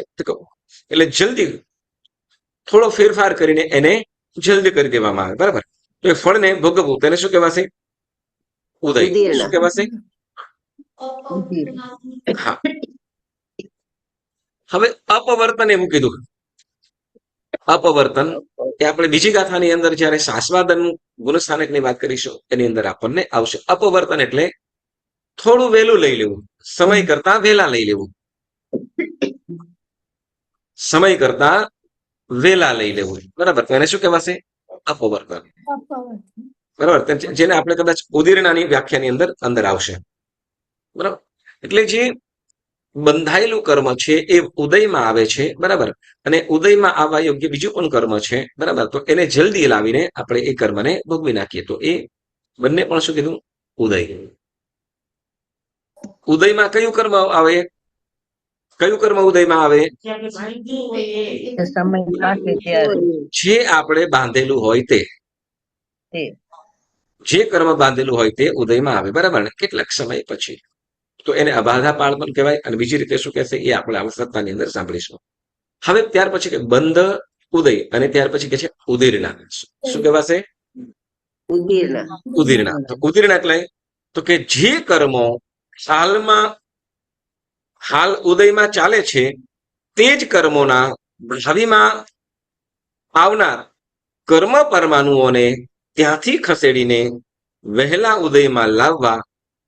એટલે જલ્દી થોડો ફેરફાર કરીને એને જલ્દી કરી દેવામાં આવે, બરાબર? તો એ ફળને ભોગવવું તેને શું કહેવાશે? ઉદય. શું કહેવાશે? હા. હવે અપવર્તન એવું કીધું. અપવર્તન એ આપણે બીજી ગાથાની અંદર જયારે શાસ્વાદન ગુણસ્થાનકની વાત કરીશું એની અંદર આપણને આવશે. અપવર્તન એટલે થોડું વહેલું લઈ લેવું, સમય કરતા વહેલા લઈ લેવું, સમય કરતા વહેલા લઈ લેવું, બરાબર? તો એને શું કહેવાશે? અપવર્તન, બરાબર? જેને આપણે કદાચ ઉદીરણાની વ્યાખ્યાની અંદર આવશે, બરાબર? એટલે જે બંધાયેલું કર્મ છે એ ઉદયમાં આવે છે, બરાબર? અને ઉદયમાં આવવા યોગ્ય બીજું પણ કર્મ છે, બરાબર? તો એને જલ્દી લાવીને આપણે એ કર્મને ભોગવી નાખીએ તો એ બંને પણ શું કીધું? ઉદય. ઉદયમાં કયું કર્મ આવે? કયું કર્મ ઉદયમાં આવે? જે આપણે બાંધેલું હોય તે, જે કર્મ બાંધેલું હોય તે ઉદયમાં આવે, બરાબર ને? કેટલાક સમય પછી તો એને અબાધા પાળ પણ કહેવાય. અને બીજી રીતે શું કહેશે એ આપણે આ સત્તાની અંદર સાંભળીશું. હવે ત્યાર પછી કે બંધ, ઉદય અને ત્યાર પછી કે છે ઉદીરના. શું કહેવાશે? ઉદીરના. તો ઉદીરના એટલે તો કે જે કર્મો હાલ ઉદયમાં ચાલે છે તે જ કર્મોના ભાવિમાં આવનાર કર્મ પરમાણુઓને ત્યાંથી ખસેડીને વહેલા ઉદયમાં લાવવા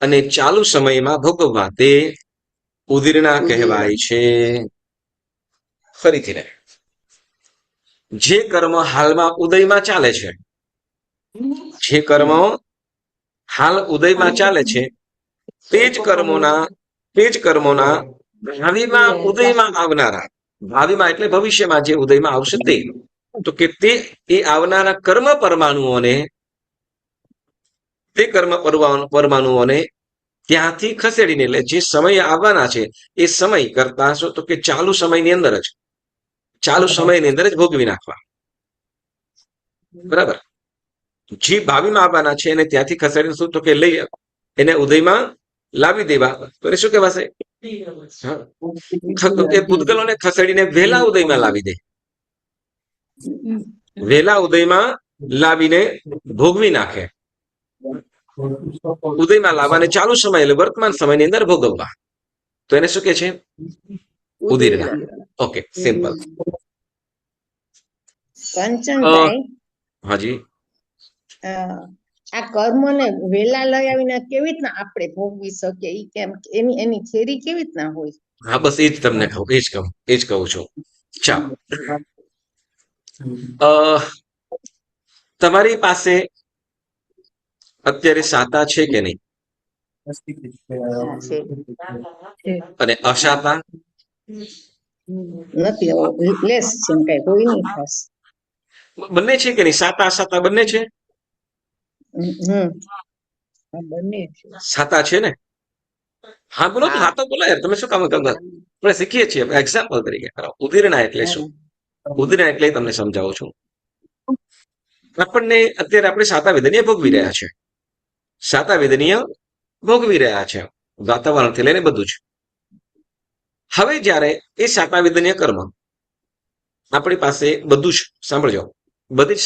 અને ચાલુ સમયમાં ભોગવવા તે ઉદીરણા કહેવાય છે. ફરીથી જે કર્મ હાલમાં ઉદયમાં ચાલે છે, જે કર્મો હાલ ઉદયમાં ચાલે છે, તે જ કર્મોના ભાવિમાં ઉદયમાં આવનારા, ભાવિમાં એટલે ભવિષ્યમાં જે ઉદયમાં આવશે તે, તો કે તે એ આવનારા કર્મ પરમાણુઓને, તે કર્મ પરમાણુઓને ત્યાંથી ખસેડીને, એટલે જે સમય આવવાના છે એ સમય કરતા શું, તો કે ચાલુ સમયની અંદર જ ભોગવી નાખવા. બરાબર. જે ભાવિમાં આવવાના છે એને ત્યાંથી ખસેડીને શું, તો કે લઈ એને ઉદયમાં લાવી દેવા, તો એ શું કહેવાશે? એ પૂતગલોને ખસેડીને વહેલા ઉદયમાં લાવી દે, વહેલા ઉદયમાં લાવીને ભોગવી નાખે. ઉદયમાં લાવવાને ચાલુ સમય એટલે વર્તમાન સમયની અંદર ભોગવવા, તો એને શું કે છે? ઉદીરણા. Okay, simple. કંચનભાઈ, હાજી. આ કર્મને વેલા લઈ આવીને કેવી રીતના આપણે ભોગવી શકીએ, ઈ કેમ, એની થિયરી કેવી રીતના હોય? હા, બસ એ જ તમને કહું, એ જ કહું છું. ચાલો, તમારી પાસે અત્યારે સાતા છે કે નહીં? અને અસાતા નથી, લેસ છે, કઈ કોઈ નહીં ખાસ. બંને છે કે નહીં? સાતા અસાતા બંને છે? બંને સાતા છે ને? હા બોલો, હા તો બોલો યાર, તમે શું કામ આપણે શીખીએ છીએ એક્ઝામ્પલ તરીકે. ઉદીરણા એટલે શું? ઉદીરણા એટલે તમને સમજાવું છું. આપણને અત્યારે આપણે સાતા વેદનીય ભોગવી રહ્યા છે, સાતા વેદનીય ભોગવી રહ્યા છે, વાતાવરણથી લઈને બધું જ. હવે જ્યારે એ સાતા વેદનીય કર્મ આપણી પાસે બધું જ, સાંભળજો, બધી જ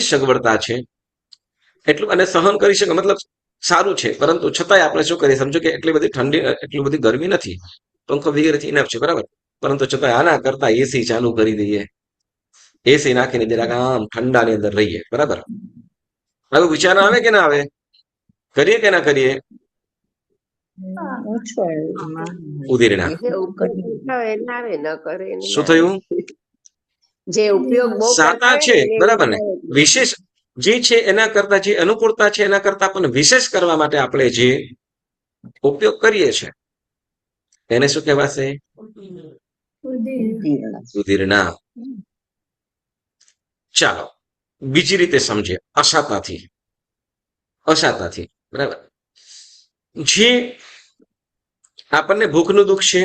સગવડતા છે, એટલું અને સહન કરી શકે, મતલબ સારું છે, પરંતુ છતાંય આપણે શું કરીએ? સમજો કે એટલી બધી ઠંડી, એટલી બધી ગરમી નથી, પંખો વગેરેથી ઇનફ છે, બરાબર, પરંતુ છતાંય આના કરતા એસી ચાલુ કરી દઈએ, એસી નાખીને જરાક આમ ઠંડાની અંદર રહીએ, બરાબર. હવે વિચાર આવે કે ના આવે? કરીએ કે ના કરીએ? ઉદીરણા. શું થયું? જે ઉપયોગ બહુ સાતા છે, બરાબર ને, વિશેષ જે છે એના કરતા, જે અનુકૂળતા છે એના કરતા પણ વિશેષ કરવા માટે આપણે જે ઉપયોગ કરીએ છીએ એને શું કહેવાશે? ઉદીરણા. ચાલો બીજી રીતે સમજીએ, અસાતાથી, બરાબર. જે આપણને ભૂખનું દુઃખ છે,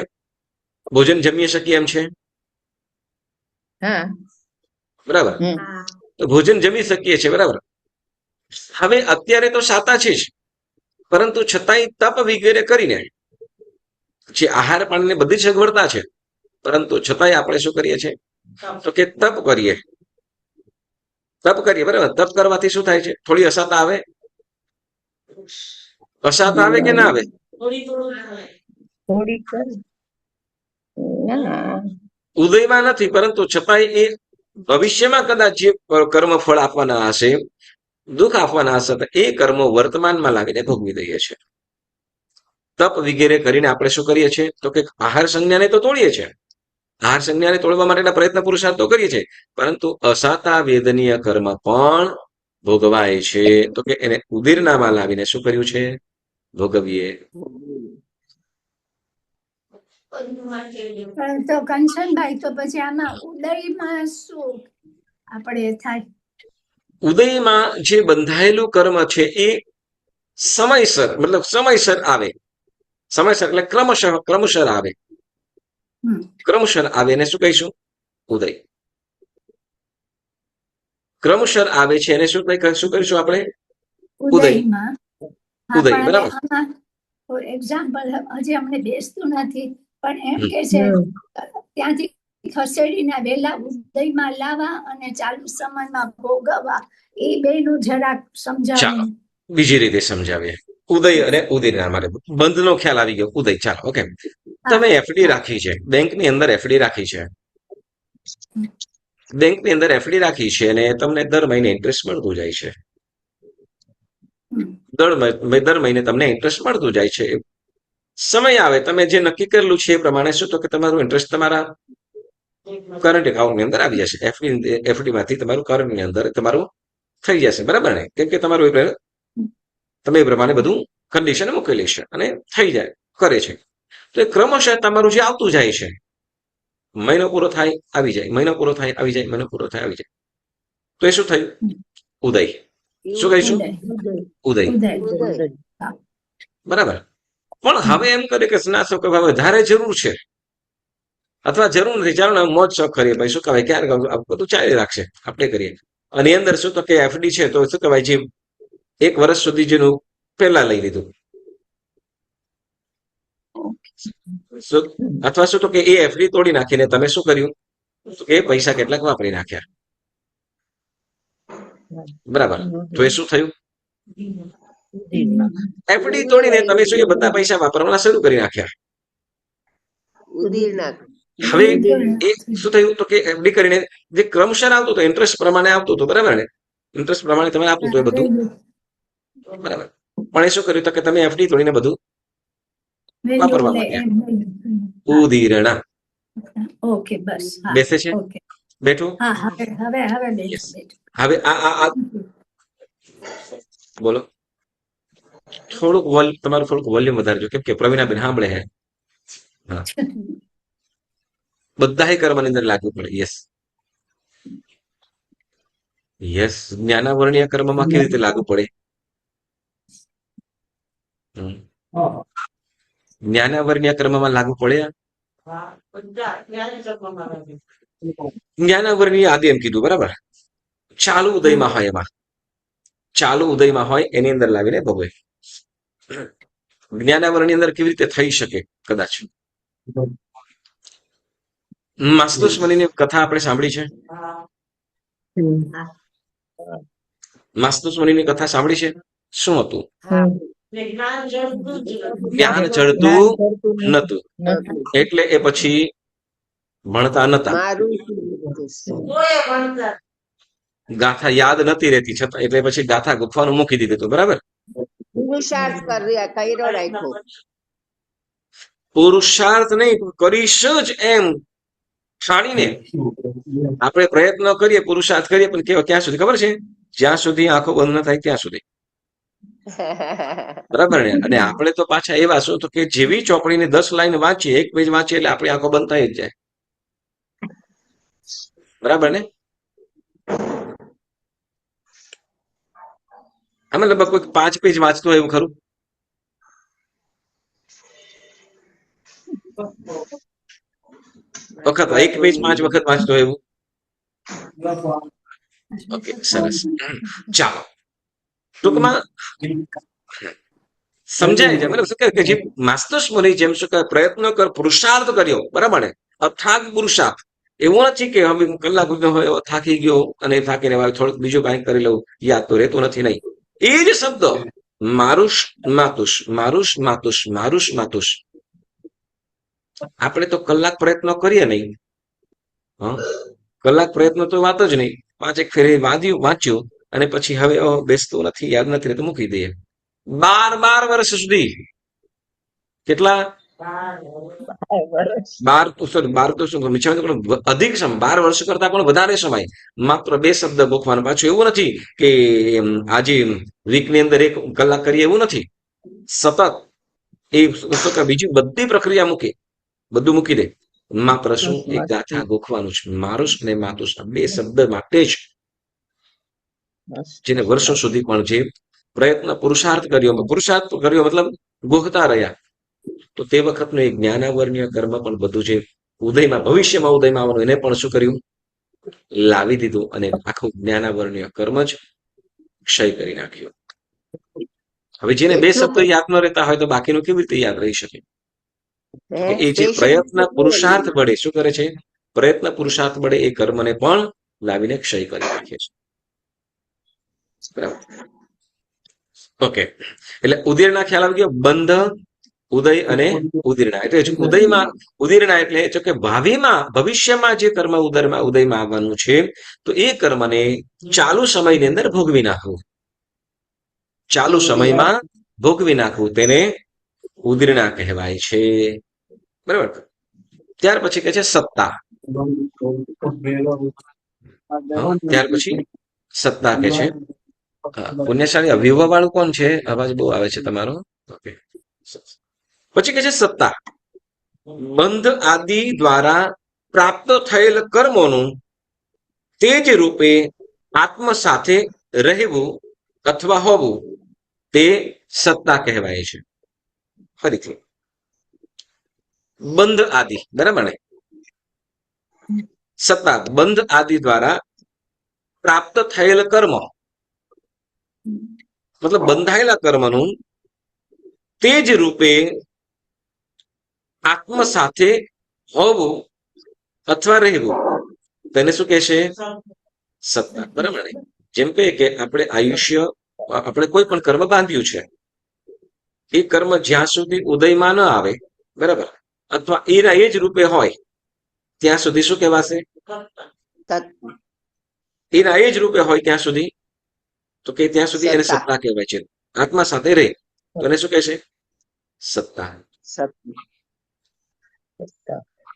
ભોજન જમી શકીએ એમ છે, બરાબર, તો ભોજન જમી શકીએ છીએ, બરાબર. હવે અત્યારે તો સાતા છે જ, પરંતુ છતાંય તપ વગેરે કરીને, જે આહાર પાણીની બધી જ સગવડતા છે, પરંતુ છતાંય આપણે શું કરીએ છીએ? તો કે તપ કરીએ, બરાબર. તપ કરવાથી શું થાય છે? થોડી અસાતા આવે, અસાતા આવે કે ના આવે? ઉદયમાં નથી, પરંતુ છતાંય એ ભવિષ્યમાં કદાચ જે કર્મ ફળ આપવાના હશે, દુઃખ આપવાના હશે, તો એ કર્મો વર્તમાનમાં લાવીને ભોગવી દઈએ છીએ. તપ વગેરે કરીને આપણે શું કરીએ છીએ? તો કે આહાર સંજ્ઞાને તો તોડીએ છીએ, આહાર સંજ્ઞાને તોડવા માટેના પ્રયત્ન પુરુષાર્થ કરીએ છીએ, પરંતુ અસાતા વેદનીય કર્મ પણ ભોગવાય છે, તો કે એને ઉદીરણામાં લાવીને શું કર્યું છે? ભોગવીએ. તો કંચનભાઈ, તો પછી આમાં ઉદયમાં શું આપણે થાય? ઉદયમાં જે બંધાયેલું કર્મ છે એ સમયસર, મતલબ સમયસર આવે, સમયસર એટલે ક્રમશઃ આવે, એને શું કહીશું? ઉદય. ક્રમશઃ આવે છે એને શું કહીશું આપણે? ઉદય. બરાબર. ફોર એક્ઝામ્પલ, હજી અમને બેસતું નથી, પણ એમ કે છે ત્યાંથી ખસેડીને વહેલા ઉદયમાં લાવવા અને ચાલુ સમયમાં ભોગવવા, એ બેનું જરાક સમજાવો. બીજી રીતે સમજાવીએ. ઉદય અને ઉદીરણા માટે બંધનો ખ્યાલ આવી ગયો. ઉદય, ચાલો, ઓકે. તમે એફડી રાખી છે, બેંકની અંદર એફડી રાખી છે, બેંકની અંદર એફડી રાખી છે અને તમને દર મહિને ઇન્ટરેસ્ટ મળતું જાય છે. દર મહિને તમને ઇન્ટરેસ્ટ મળતું જાય છે. સમય આવે તમે જે નક્કી કરેલું છે એ પ્રમાણે શું તો કે તમારું ઇન્ટરેસ્ટ તમારા કરંટ એકાઉન્ટની અંદર આવી જશે. એફડી માંથી તમારું કરંટની અંદર તમારું થઈ જશે, બરાબર ને? કેમ કે તમારું તમે એ પ્રમાણે બધું કન્ડિશન મૂકેલી છે અને થઈ જાય કરે છે. તો એ ક્રમશઃ તમારું જે આવતું જાય છે, મહિનો પૂરો થાય આવી જાય, મહિનો પૂરો થાય આવી જાય, મહિનો પૂરો થાય આવી જાય. તો એ શું થયું? ઉદય. શું કહીશું? ઉદય. બરાબર. પણ હવે એમ કરે કે ના શું કહેવાય, વધારે જરૂર છે અથવા જરૂર નથી, ચાલો ને મોજ શોખ કરીએ ભાઈ, શું કહેવાય ક્યારે બધું ચાલી રાખશે, આપણે કરીએ. અને એ અંદર શું તો કે એફડી છે તો શું કહેવાય, જે 1 વર્ષ સુધી જેનું પહેલા લઈ લીધું, અથવા શું તો કે એ એફડી તોડી નાખીને તમે શું કર્યું તો એ પૈસા કેટલાક વાપરી નાખ્યા, બરાબર? તો એ શું થયું? એફડી તોડીને તમે શું એ બધા પૈસા વાપરવાના શરૂ કરી નાખ્યા. હવે એ શું થયું તો કે એફડી કરીને જે ક્રમશઃ આવતું હતું, ઇન્ટરેસ્ટ પ્રમાણે આવતું હતું, બરાબર ને? ઇન્ટરેસ્ટ પ્રમાણે તમે આપતું હતું એ બધું, બરાબર. પણ એ શું કર્યું તો કે તમે એફડી તોડીને બધું વાપરવા માંડ્યા. ઉદીરણા. ઓકે, બસ. બેસે છે? ઓકે. બેઠું? હા, હવે Yes. હવે આ બોલો. તમારું થોડુંક વોલ્યુમ વધારજો, કેમ કે પ્રવીણાબેન સાંભળે છે. હા, બધા કર્મની અંદર લાગુ પડે. યસ, જ્ઞાનાવર્ણીય કર્મમાં કેવી રીતે લાગુ પડે? જ્ઞાનાવર્ણીય કર્મમાં લાગુ પડે. જ્ઞાનાવર્ણીય આદિ એમ કીધું, બરાબર? ચાલુ ઉદયમાં હોય, એમાં ચાલુ ઉદયમાં હોય એની અંદર લાવીને ભોગવે. જ્ઞાનાવરણની અંદર કેવી રીતે થઈ શકે? કદાચ માસ્તુસ મુનિની કથા આપણે સાંભળી છે. માસ્તુસ મુનિની કથા સાંભળી છે. શું હતું? જ્ઞાન ચડતું નતું, એટલે એ પછી ભણતા નતા. ગાથા યાદ નથી રહેતી છતાં, એટલે પછી ગાથા ગુથવાનું મૂકી દીધું હતું, બરાબર? પુરુષાર્થ નહીં, કરીશ જ એમ ઠાણીને આપણે પ્રયત્ન કરીએ, પુરુષાર્થ કરીએ, પણ કેવા ક્યાં સુધી ખબર છે? જ્યાં સુધી આંખો બંધ ન થાય ત્યાં સુધી, બરાબર ને? અને આપણે તો પાછા એવા શું તો કે જેવી ચોપડીની 10 લાઈન વાંચીએ, 1 પેજ વાંચીએ એટલે આપણી આંખો બંધ થઈ જ જાય, બરાબર ને? અમે લગભગ કોઈ 5 પેજ વાંચતો હોય એવું ખરું? વખત 1 પેજ 5 વખત વાંચતો હોય એવું? ઓકે, સરસ. ચાલો, ટૂંકમાં સમજાય છે, બરાબર? શું કે જે માસ્તુસ મુનિ જેમ શું કે પ્રયત્ન કર, પુરુષાર્થ કર્યો, બરાબર ને? અથાગ પુરુષાર્થ. એવું નથી કે હવે કલાક હોય થાકી ગયો અને થાકીને થોડુંક બીજું કાંઈ કરી લઉં, યાદ તો રહેતું નથી. નહીં, એ જ શબ્દ મારુષ માતુષ, મારુષ માતુષ, મારુષ માતુષ. આપણે તો કલાક પ્રયત્ન કરીએ નહીં, કલાક પ્રયત્ન તો વાત જ નહીં. 5 ફેરી વાંચ્યું અને પછી હવે બેસતું નથી, યાદ નથી રહેતું, મૂકી દઈએ. 12 વર્ષ સુધી. કેટલા? 12 તો શું અધિક સમય, 12 વર્ષ કરતા પણ વધારે સમય માત્ર 2 શબ્દ ગોખવાનું. પાછું એવું નથી કે આજે વીકની અંદર 1 કલાક કરીએ, એવું નથી. સતત એ બીજી બધી પ્રક્રિયા બધું મૂકી દે. માત્ર શું? એક ગાથા ગોખવાનું છે. મારુષ અને માતુષ, 2 શબ્દ માટે જ જેને વર્ષો સુધી પણ જે પ્રયત્ન પુરુષાર્થ કર્યો મતલબ ગોખતા રહ્યા, તો તે વખતનું એક જ્ઞાનાવર્ણીય કર્મ પણ બધું જે ઉદયમાં, ભવિષ્યમાં ઉદયમાં આવવાનું, એને પણ શું કર્યું? લાવી દીધું અને આખું જ્ઞાનાવર્ણીય કર્મ જ ક્ષય કરી નાખ્યો. હવે જેને 2 શબ્દ યાદ ન રહેતા હોય તો બાકીનું કેવી રીતે યાદ રહી શકે? એ જે પ્રયત્ન પુરુષાર્થ બળે શું કરે છે? પ્રયત્ન પુરુષાર્થ બળે એ કર્મને પણ લાવીને ક્ષય કરી નાખે છે, બરાબર? ઓકે, એટલે ઉદીરના ખ્યાલ આવી ગયો. બંધ, ઉદય અને ઉદીર્ણા એટલે ઉદયમાં ઉદીર્ણા એટલે જો કે ભાવિમાં ભવિષ્યમાં જે કર્મ ઉદયમાં આવવાનું છે તો એ કર્મને ચાલુ સમયની અંદર ભોગવી નાખવું. ચાલુ સમયમાં ભોગવી નાખવું તેને ઉદીર્ણા કહેવાય છે. બરાબર. ત્યાર પછી કહે છે સત્તા. ત્યાર પછી સત્તા કે છે. પુણ્યશાળી અવ્યવહાર વાળું કોણ છે? અવાજ બહુ આવે છે તમારો. ઓકે. પછી કે છે સત્તા. બંધ આદિ દ્વારા પ્રાપ્ત થયેલ કર્મોનું તેજ રૂપે આત્મ સાથે રહેવું અથવા હોવું તે સત્તા કહેવાય છે. ફરીથી બંધ આદિ, બરાબર ને? સત્તા બંધ આદિ દ્વારા પ્રાપ્ત થયેલ કર્મ મતલબ બંધાયેલા કર્મનું તેજ રૂપે આત્મ સાથે હોવું અથવા રહેવું તેને શું કહે છે? સત્તા. બરાબર ને? જેમ કે આપણે આયુષ્ય આપણે કોઈ પણ કર્મ બાંધ્યું છે એ કર્મ જ્યાં સુધી ઉદયમાં ન આવે, બરાબર, અથવા એના એ જ રૂપે હોય ત્યાં સુધી શું કહેવાશે? એના એ જ રૂપે હોય ત્યાં સુધી તો કે ત્યાં સુધી એને સત્તા કહેવાય છે. આત્મા સાથે રહે તો એને શું કહે છે? સત્તા.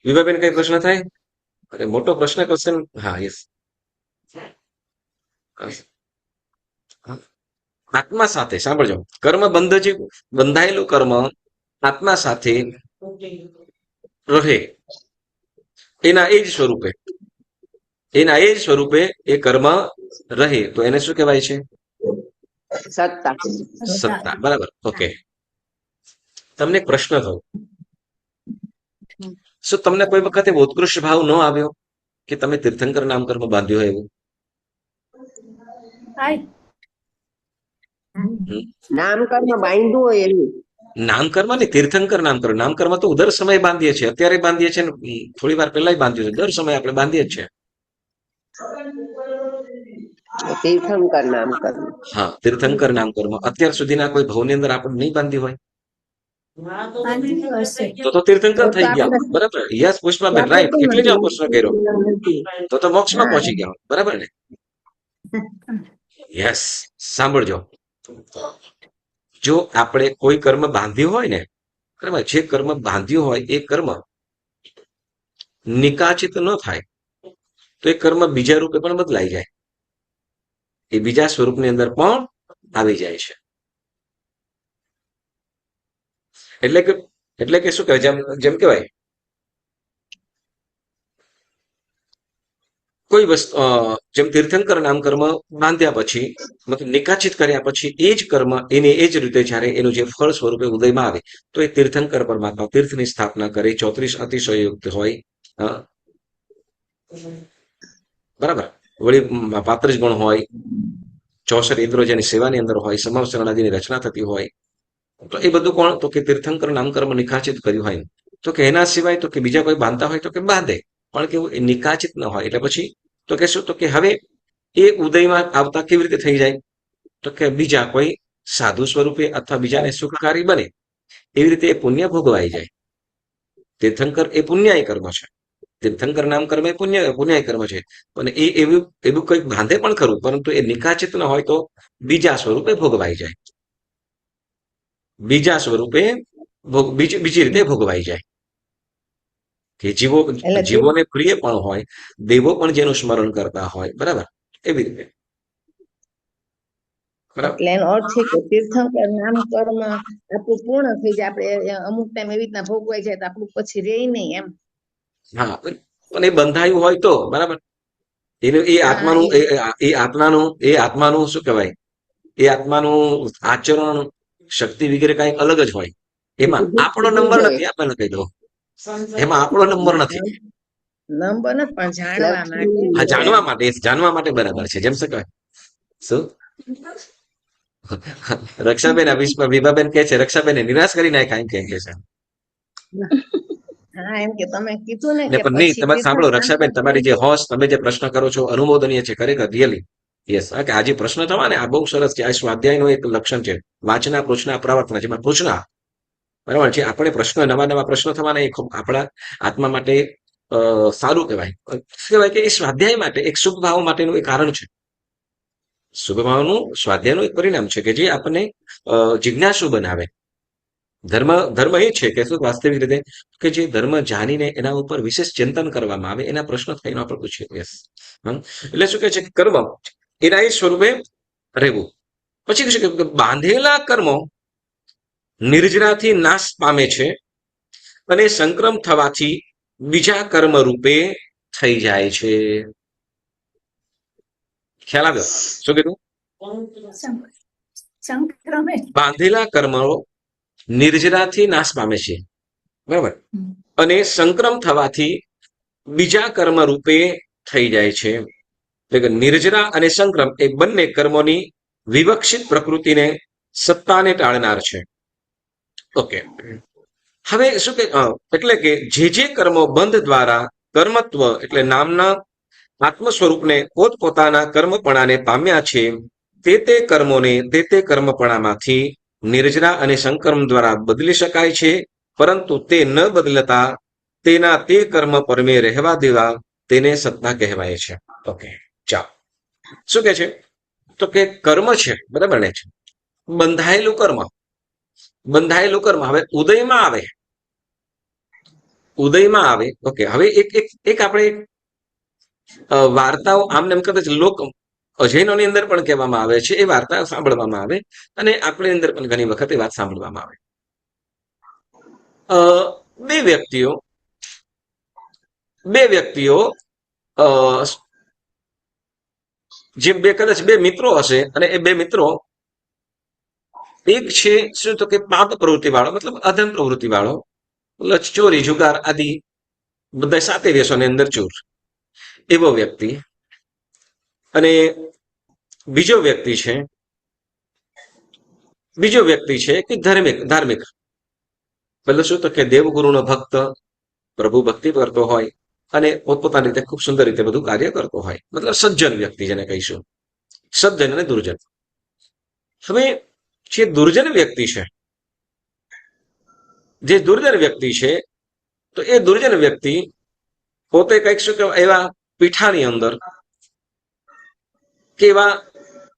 વિભાબેન કઈ પ્રશ્ન થાય? અરે મોટો પ્રશ્ન ક્વેશ્ચન. હા, યસ. આત્મા સાથે સાંભળજો. કર્મ બંધ છે, બંધાયેલું કર્મ આત્મા સાથે રહે એના એ જ સ્વરૂપે એ કર્મ રહે તો એને શું કહેવાય છે? સત્તા. બરાબર. ઓકે. તમને એક પ્રશ્ન થયો, શું તમને કોઈ વખતે ઉત્કૃષ્ટ ભાવ ન આવ્યો કે તમે તીર્થંકર નામ કર્મ બાંધ્યો હોય એવું? નામકર્મ બાંધ્યું હોય એવું? નામકર્મ ને તીર્થંકર નામકર્મ તો દર સમય બાંધીએ છીએ, અત્યારે બાંધીએ છીએ ને થોડી વાર પહેલા બાંધ્યું છે. દર સમય આપણે બાંધીએ જ છીએ. તીર્થંકર નામકર્મ. હા, તીર્થંકર નામકર્મ અત્યાર સુધીના કોઈ ભવની અંદર આપણે નહીં બાંધ્યું હોય તો તીર્થંકર થઈ ગયા. બરાબર. Yes Pushpaben, right. એટલે જ આ પ્રશ્ન કર્યો તો મોક્ષમાં પહોંચી ગયા. બરાબર ને? યસ. સાંભળજો, જો આપણે કોઈ કર્મ બાંધ્યું હોય ને, બરાબર, જે કર્મ બાંધ્યું હોય એ કર્મ નિકાચિત ન થાય તો એ કર્મ બીજા રૂપે પણ બદલાઈ જાય, એ બીજા સ્વરૂપની અંદર પણ આવી જાય છે. એટલે કે શું કહેવાય? જેમ કહેવાય કોઈ વસ્તુ જેમ તીર્થંકર નામ કર્મ બાંધ્યા પછી મતલબ નિકાચિત કર્યા પછી એ જ કર્મ એને એ જ રીતે જયારે એનું જે ફળ સ્વરૂપે ઉદયમાં આવે તો એ તીર્થંકર પરમાત્મા તીર્થની સ્થાપના કરે, 34 અતિશયોક્ત હોય, બરાબર, વળી પાત્રજ ગુણ હોય, 64 ઇન્દ્રો જેની સેવાની અંદર હોય, સમાવ શરણાદિની રચના થતી હોય, તો એ બધું કોણ? તો કે તીર્થંકર નામ કર્મ નિકાચિત કર્યું હોય. તો કે એના સિવાય તો કે બીજા કોઈ બાંધતા હોય તો કે બાંધે, પણ કેવું એ નિકાચિત ન હોય. એટલે પછી તો કે શું? તો કે હવે એ ઉદયમાં આવતા કેવી રીતે થઈ જાય? તો કે બીજા કોઈ સાધુ સ્વરૂપે અથવા બીજાને સુખકારી બને એવી રીતે એ પુણ્ય ભોગવાઈ જાય. તીર્થંકર એ પુણ્યાય કર્મ છે. તીર્થંકર નામ કર્મ એ પુણ્યાય કર્મ છે. અને એ એવું કંઈક બાંધે પણ ખરું, પરંતુ એ નિકાચિત ન હોય તો બીજા સ્વરૂપે ભોગવાઈ જાય, બીજા સ્વરૂપે બીજી રીતે ભોગવાઈ જાય. કે જીવોને પ્રિય પણ હોય, દેવો પણ જેનું સ્મરણ કરતા હોય, બરાબર, એવી રીતે. એટલે એનો અર્થ છે કે તીર્થંકર નામ કર્મ આપણું પૂર્ણ થઈ જાય, આપણે અમુક ટાઈમ એવી રીતના ભોગવાઈ જાય તો આપણું પછી રે નહીં એમ. હા, પણ એ બંધાયું હોય તો બરાબર. એનું એ આત્માનું શું કહેવાય? એ આત્માનું આચરણ શક્તિ વગેરે કઈક અલગ જ હોય. એમાં આપણો નંબર નથી. આપણે કહી દો, એમાં આપણો નંબર નથી. નંબર નથી, પણ જાણવા માટે. હા, જાણવા માટે બરાબર છે. જેમ શું કહે? શું રક્ષાબેન વિભાબેન કે છે, રક્ષાબેને નિરાશ કરી નાખ્યા એમ કે છે. હા, એમ કે તમે કીધું ને કે પણ નહીં, તમે સાંભળો રક્ષાબેન, તમારી જે હોશ, તમે જે પ્રશ્ન કરો છો અનુમોદનીય છે ખરેખર, રિયલી. યસ. કે આજે પ્રશ્ન થવા ને આ બહુ સરસ છે. આ સ્વાધ્યાયનું એક લક્ષણ છે. વાંચના, પૃચ્છના, પ્રવર્તના. જેમાં પૃચ્છના બરાબર છે. આપણે પ્રશ્નો નવા નવા પ્રશ્નો થવાના એ ખૂબ આપણા આત્મા માટે સારું કહેવાય. શું કહેવાય કે એ સ્વાધ્યાય માટે એક શુભ ભાવ માટેનું એક કારણ છે. શુભ ભાવનું સ્વાધ્યાયનું એક પરિણામ છે કે જે આપણને જિજ્ઞાસુ બનાવે. ધર્મ એ છે કે શું વાસ્તવિક રીતે કે જે ધર્મ જાણીને એના ઉપર વિશેષ ચિંતન કરવામાં આવે એના પ્રશ્નો થઈને આપણે પૂછીએ. યસ. એટલે શું કહે છે કે કર્મ એના એ સ્વરૂપે રહેવું. પછી શું કે બાંધેલા કર્મો નિર્જરાથી નાશ પામે છે અને સંક્રમ થવાથી બીજા કર્મ રૂપે થઈ જાય છે. ખ્યાલ આવ્યો શું કીધું? સંક્રમે બાંધેલા કર્મો નિર્જરાથી નાશ પામે છે, બરાબર, અને સંક્રમ થવાથી બીજા કર્મ રૂપે થઈ જાય છે. એટલે કે નિર્જરા અને સંક્રમ એ બંને કર્મોની વિવક્ષિત પ્રકૃતિને સત્તાને ટાળનાર છે. ઓકે, હવે શું કે એટલે કે જે કર્મો બંધ દ્વારા કર્મત્વ એટલે નામના આત્મ સ્વરૂપને પોતપોતાના કર્મપણાને પામ્યા છે તે કર્મોને તે કર્મપણામાંથી નિર્જરા અને સંક્રમ દ્વારા બદલી શકાય છે, પરંતુ તે ન બદલતા તેના તે કર્મ પરમે રહેવા દેવા તેને સત્તા કહેવાય છે. ઓકે, ચાલો શું કે છે તો કે કર્મ છે, બરાબર ને, છે બંધાયેલું કર્મ હવે ઉદયમાં આવે. ઓકે, હવે એક આપણે વાર્તાઓ આમને એમ કદાચ લોક અજૈનોની અંદર પણ કહેવામાં આવે છે, એ વાર્તા સાંભળવામાં આવે અને આપણી અંદર પણ ઘણી વખત એ વાત સાંભળવામાં આવે. બે વ્યક્તિઓ જે કદાચ બે મિત્રો હશે અને એ બે મિત્રો એક છે શું તો કે પાપ પ્રવૃત્તિ વાળો, મતલબ અધમ પ્રવૃત્તિ વાળો, ચોરી જુગાર આદિ બધા 7 વ્યસનોની અંદર ચોર એવો વ્યક્તિ, અને બીજો વ્યક્તિ છે કે ધાર્મિક એટલે શું તો કે દેવગુરુનો ભક્ત, પ્રભુ ભક્તિ કરતો હોય અને પોતપોતાની રીતે ખૂબ સુંદર રીતે બધું કાર્ય કરતો હોય, મતલબ સજ્જન વ્યક્તિ જેને કહીશું, સજ્જન અને દુર્જન. હવે જે દુર્જન વ્યક્તિ છે તો એ દુર્જન વ્યક્તિ પોતે કંઈક શું કહેવાય એવા પીઠાની અંદર કે એવા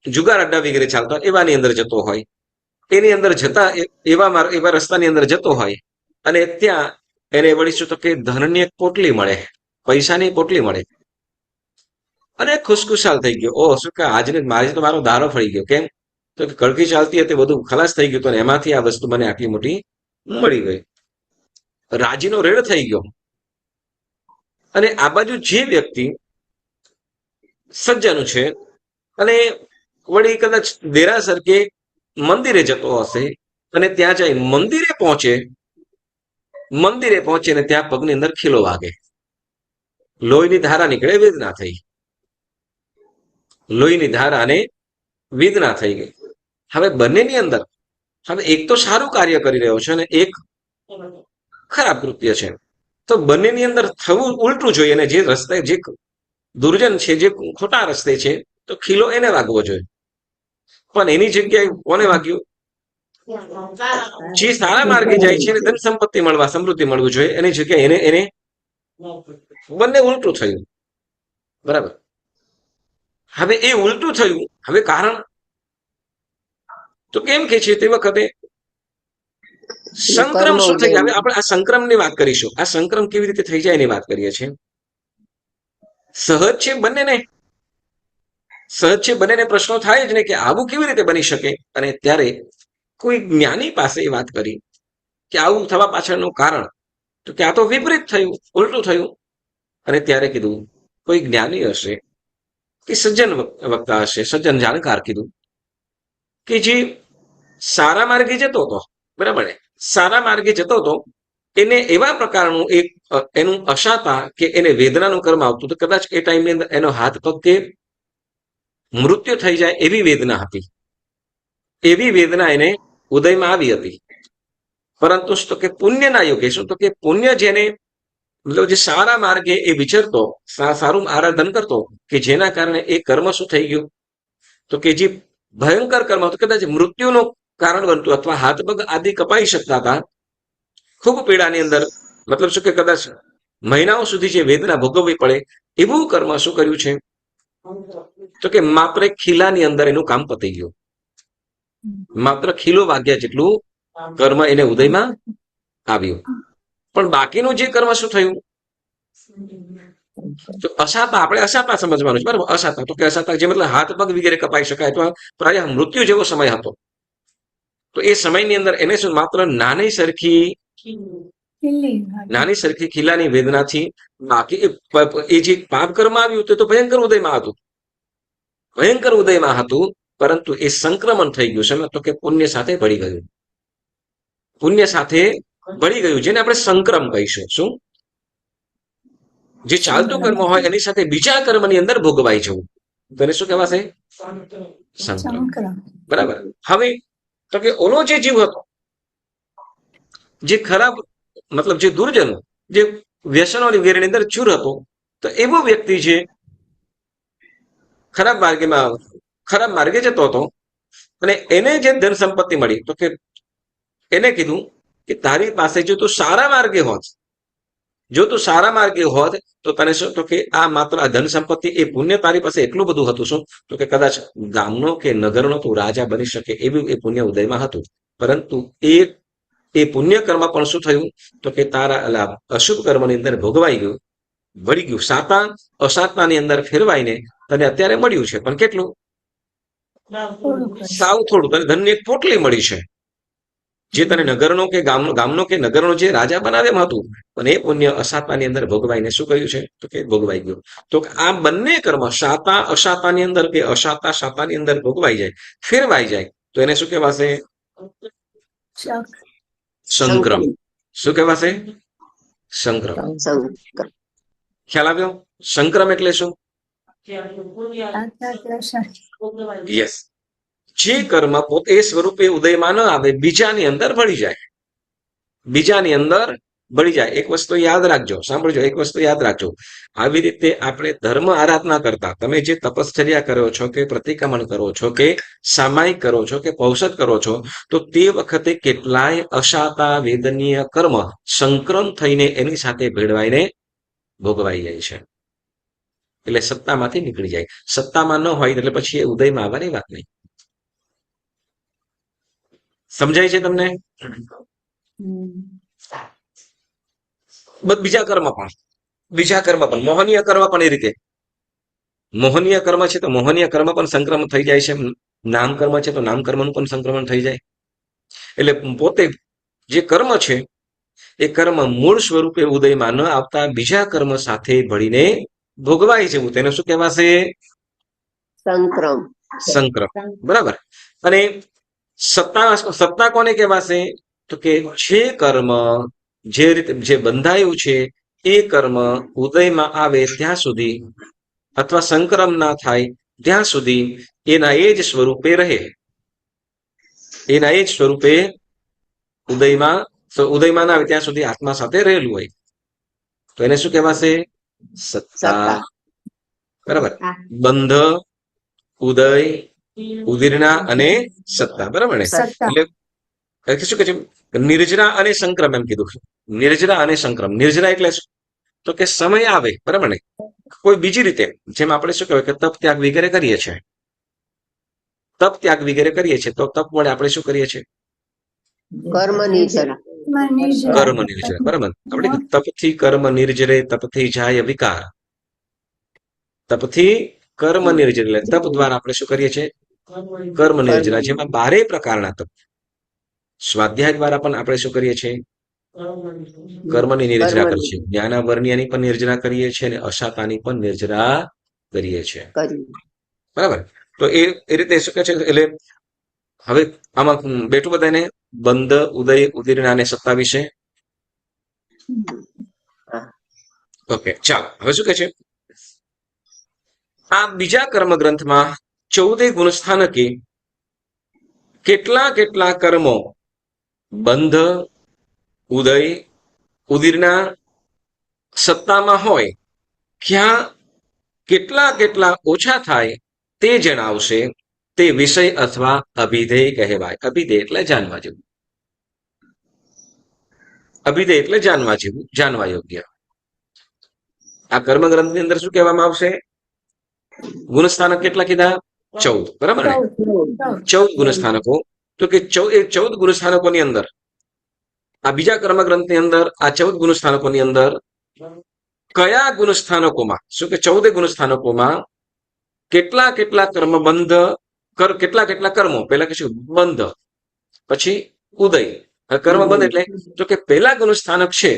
જુગાર અડ્ડા વગેરે ચાલતા એવાની અંદર જતો હોય, એની અંદર જતા એવા રસ્તાની અંદર જતો હોય અને ત્યાં એને વળી શું તો કે ધનની એક પોટલી મળે, પૈસાની પોટલી મળે અને ખુશખુશાલ થઈ ગયો. ઓ શું કે આજને મારો દારો ફળી ગયો. કેમ તો કે કડકી ચાલતી હતી, બધું ખલાસ થઈ ગયું અને એમાંથી આ વસ્તુ મને આટલી મોટી મળી ગઈ. રાજીનો રેડ થઈ ગયો. અને આ બાજુ જે વ્યક્તિ સજ્જન છે અને વળી કદાચ દેરાસર કે મંદિરે જતો હશે અને ત્યાં જઈ મંદિરે પહોંચે ને ત્યાં પગની અંદર ખીલો વાગે, લોહીની ધારા નીકળે, વેદના થઈ, લોહીની ધારા અને વેદના થઈ ગઈ. હવે બંનેની અંદર હવે એક તો સારું કાર્ય કરી રહ્યો છે અને એક ખરાબ કૃત્ય છે, તો બંનેની અંદર થવું ઉલટું જોઈએ. અને જે રસ્તે જે દુર્જન છે, જે ખોટા રસ્તે છે, તો ખીલો એને વાગવો જોઈએ, પણ એની જગ્યાએ કોને વાગ્યું? જે સારા માર્ગે જાય છે એને ધન સંપત્તિ મળવા, સમૃદ્ધિ મળવું જોઈએ, એની જગ્યાએ એને બંને ઉલટું થયું. બરાબર. હવે એ ઉલટું થયું, હવે કારણ તો કેમ કે છે તે વખતે સંક્રમ શું થઈ જાય? હવે આપણે આ સંક્રમની વાત કરીશું. આ સંક્રમ કેવી રીતે થઈ જાય એની વાત કરીએ છીએ. સહજ છે બંનેને પ્રશ્નો થાય જ ને કે આવું કેવી રીતે બની શકે. અને ત્યારે કોઈ જ્ઞાની પાસે એ વાત કરી કે આવું થવા પાછળનું કારણ તો કે આ તો વિપરીત થયું, ઉલટું થયું. અને ત્યારે કીધું કોઈ જ્ઞાની હશે કે સજ્જન વક્તા હશે, સજ્જન જાણકાર કીધું કે જે સારા માર્ગે જતો હતો, બરાબર ને, સારા માર્ગે જતો હતો, એને એવા પ્રકારનું એનું અશાતા કે એને વેદનાનું કર્મ આવતું તો કદાચ એ ટાઈમની અંદર એનો હાથ પગ કે મૃત્યુ થઈ જાય એવી વેદના હતી. એવી વેદના એને ઉદયમાં આવી હતી. પરંતુ શું તો કે પુણ્યના યોગે, શું તો કે પુણ્ય જેને મતલબ જે સારા માર્ગે એ વિચરતો, સારું આરાધન કરતો, કે જેના કારણે એ કર્મ શું થઈ ગયું તો કે જે ભયંકર કર્મ હતું, કદાચ મૃત્યુનું કારણ બનતું અથવા હાથ પગ આદિ કપાઈ શકતા હતા, ખૂબ પીડાની અંદર, મતલબ શું કે કદાચ મહિનાઓ સુધી જે વેદના ભોગવવી પડે એવું કર્મ શું કર્યું છે? તો કે માત્ર એક ખીલાની અંદર એનું કામ પતી ગયું. માત્ર ખીલો વાગ્યા જેટલું કર્મ એને ઉદયમાં આવ્યું. પણ બાકીનું જે કર્મ શું થયું? તો અસાતા, આપણે અસાતા સમજવાનું છે, બરાબર? અસાતા તો કે અસાતા જે મતલબ હાથ પગ વગેરે કપાઈ શકાય, તો પ્રાય મૃત્યુ જેવો સમય હતો. તો એ સમયની અંદર એને શું માત્ર નાની સરખી ખીલાની વેદનાથી, બાકી એ જે પાપ કર્મ આવ્યું તો ભયંકર ઉદયમાં હતું, ભયંકર ઉદયમાં હતું. પરંતુ એ સંક્રમણ થઈ ગયું છે, તો કે પુણ્ય સાથે ભળી ગયું, પુણ્ય સાથે ભળી ગયું, જેને આપણે સંક્રમ કહીશું. શું? જે ચાલતું કર્મ હોય એની સાથે બીજા કર્મની અંદર ભોગવાઈ જવું, તો એને શું કહેવાશે? સંક્રમ. બરાબર. હવે તો કે ઓલો જે જીવ હતો, જે ખરાબ, મતલબ જે દુર્જનો, જે વ્યસનોની વગેરેની અંદર ચૂર હતો, તો એવો વ્યક્તિ જે ખરાબ માર્ગે જતો હતો, અને એને જે ધન સંપત્તિ મળી, તો કે એને કીધું કે તારી પાસે જો તું સારા માર્ગે હોત, તો તને શું, તો કે આ માત્ર આ ધન સંપત્તિ, એ પુણ્ય તારી પાસે એટલું બધું હતું, શું, તો કે કદાચ ગામનો કે નગરનો તું રાજા બની શકે એવું એ પુણ્ય ઉદયમાં હતું. પરંતુ એ પુણ્ય કર્મ પણ શું થયું? તો કે તારા અશુભ કર્મની અંદર ભોગવાઈ ગયું, વળી ગયું, સાતા અસાતાની અંદર ફેરવાઈને તને અત્યારે મળ્યું છે. પણ કેટલું? સાવ થોડું. તને ધનની એક પોટલી મળી છે, જે તને નગરનો કે ગામનો કે નગરનો જે રાજા બનાવે એમ હતું, પણ એ પુણ્ય અસાતાની અંદર ભોગવાઈને શું કર્યું છે? તો કે ભોગવાઈ ગયું. તો આ બંને કર્મ સાતા અસાતાની અંદર કે અસાતા સાતાની અંદર ભોગવાઈ જાય, ફેરવાઈ જાય, તો એને શું કહેવાશે? સંક્રમ. શું કહેવાશે? સંક્રમ. ખ્યાલ આવ્યો? સંક્રમ એટલે શું? યસ. જે કર્મ પોતે સ્વરૂપે ઉદયમાં ન આવે, બીજાની અંદર ભળી જાય, બીજાની અંદર ભળી જાય. એક વસ્તુ યાદ રાખજો, સાંભળજો, એક વસ્તુ યાદ રાખજો. આવી રીતે આપણે ધર્મ આરાધના કરતા, તમે જે તપશ્ચર્યા કરો છો, કે પ્રતિક્રમણ કરો છો, કે સામાયિક કરો છો, કે પૌષધ કરો છો, તો તે વખતે કેટલાય અસાતા વેદનીય કર્મ સંક્રમ થઈને એની સાથે ભેળવાઈને ભોગવાઈ જાય છે. એટલે સત્તામાંથી નીકળી જાય. સત્તામાં ન હોય એટલે પછી એ ઉદયમાં આવવાની વાત નહીં. સમજાય છે તમને? બીજા કર્મ પણ મોહનીય કર્મ પણ એ રીતે, મોહનીય કર્મ છે તો મોહનીય કર્મ પણ સંક્રમણ થઈ જાય છે. નામ કર્મ છે તો નામ કર્મનું પણ સંક્રમણ થઈ જાય. એટલે પોતે જે કર્મ છે એ કર્મ મૂળ સ્વરૂપે ઉદયમાં ન આવતા બીજા કર્મ સાથે ભળીને ભોગવાઈ જવું, તેને શું કહેવાશે? સંક્રમ. બરાબર. અને સત્તા કોને કહેવાશે? તો કે જે કર્મ જે રીતે જે બંધાયું છે એ કર્મ ઉદયમાં આવે ત્યાં સુધી, અથવા સંક્રમ ના થાય ત્યાં સુધી એના એ જ સ્વરૂપે રહે, એના એ જ સ્વરૂપે ઉદયમાં ના આવે ત્યાં સુધી આત્મા સાથે રહેલું હોય, તો એને શું કહેવાશે? સત્તા. બરાબર. બંધ, ઉદય, ઉદીર્ણા અને સત્તા. બરાબર ને? એટલે શું કે છે? નિર્જરા અને સંક્રમ એમ કીધું. નિર્જરા અને સંક્રમ. નિર્જરા એટલે શું? તો કે સમય આવે, બરાબર ને, કોઈ બીજી રીતે, જેમ આપણે શું કહેવાય કે તપ ત્યાગ વગેરે કરીએ છીએ, તપ ત્યાગ વગેરે કરીએ છીએ, તો તપ વડે આપણે શું કરીએ છીએ? કર્મ નિર્જરા. બરાબર. આપણે તપથી કર્મ નિર્જરે, તપથી જાય વિકાર. તપથી કર્મ નિર્જરા, એટલે તપ દ્વારા આપણે શું કરીએ છીએ? કર્મ નિર્જરા. જેમાં 12 પ્રકારના તપ. સ્વાધ્યાય દ્વારા પણ આપણે શું કરીએ છીએ? કર્મની નિર્જરા કરીએ છીએ. જ્ઞાનાવર્ણ્યની પણ નિર્જરા કરીએ છીએ, અને અશાતાની પણ નિર્જરા કરીએ છીએ. બરાબર. તો એ રીતે શું કહે છે? એટલે હવે આમાં બેઠું બધાને બંધ, ઉદય, ઉદીર્ણા અને સત્તા વિશે. ઓકે, ચાલો. હવે શું કહે છે? આ બીજા કર્મ ગ્રંથમાં 14 ગુણસ્થાનકી કેટલા કર્મો બંધ, ઉદય, ઉદીર્ણા, સત્તામાં હોય, ક્યાં કેટલા ઓછા થાય તે જણાવશે. તે વિષય અથવા અભિધેય કહેવાય. અભિધેય એટલે જાણવા જેવું. અભિધેય એટલે જાણવા જેવું, જાણવા યોગ્ય. આ કર્મગ્રંથની અંદર શું કહેવામાં આવશે? ગુણસ્થાનક કેટલા કીધા? 14, બરાબર ને? 14 ગુણસ્થાનકો. તો કે 14 ગુણસ્થાનકોની અંદર આ બીજા કર્મગ્રંથની અંદર આ 14 ગુણસ્થાનકોની અંદર કયા ગુણસ્થાનકોમાં, શું કે 14 ગુણસ્થાનકોમાં કેટલા કેટલા કર્મબંધ, કેટલા કેટલા કર્મો, પહેલા કહીશું બંધ, પછી ઉદય. કર્મબંધ એટલે તો કે પહેલા ગુણસ્થાનક છે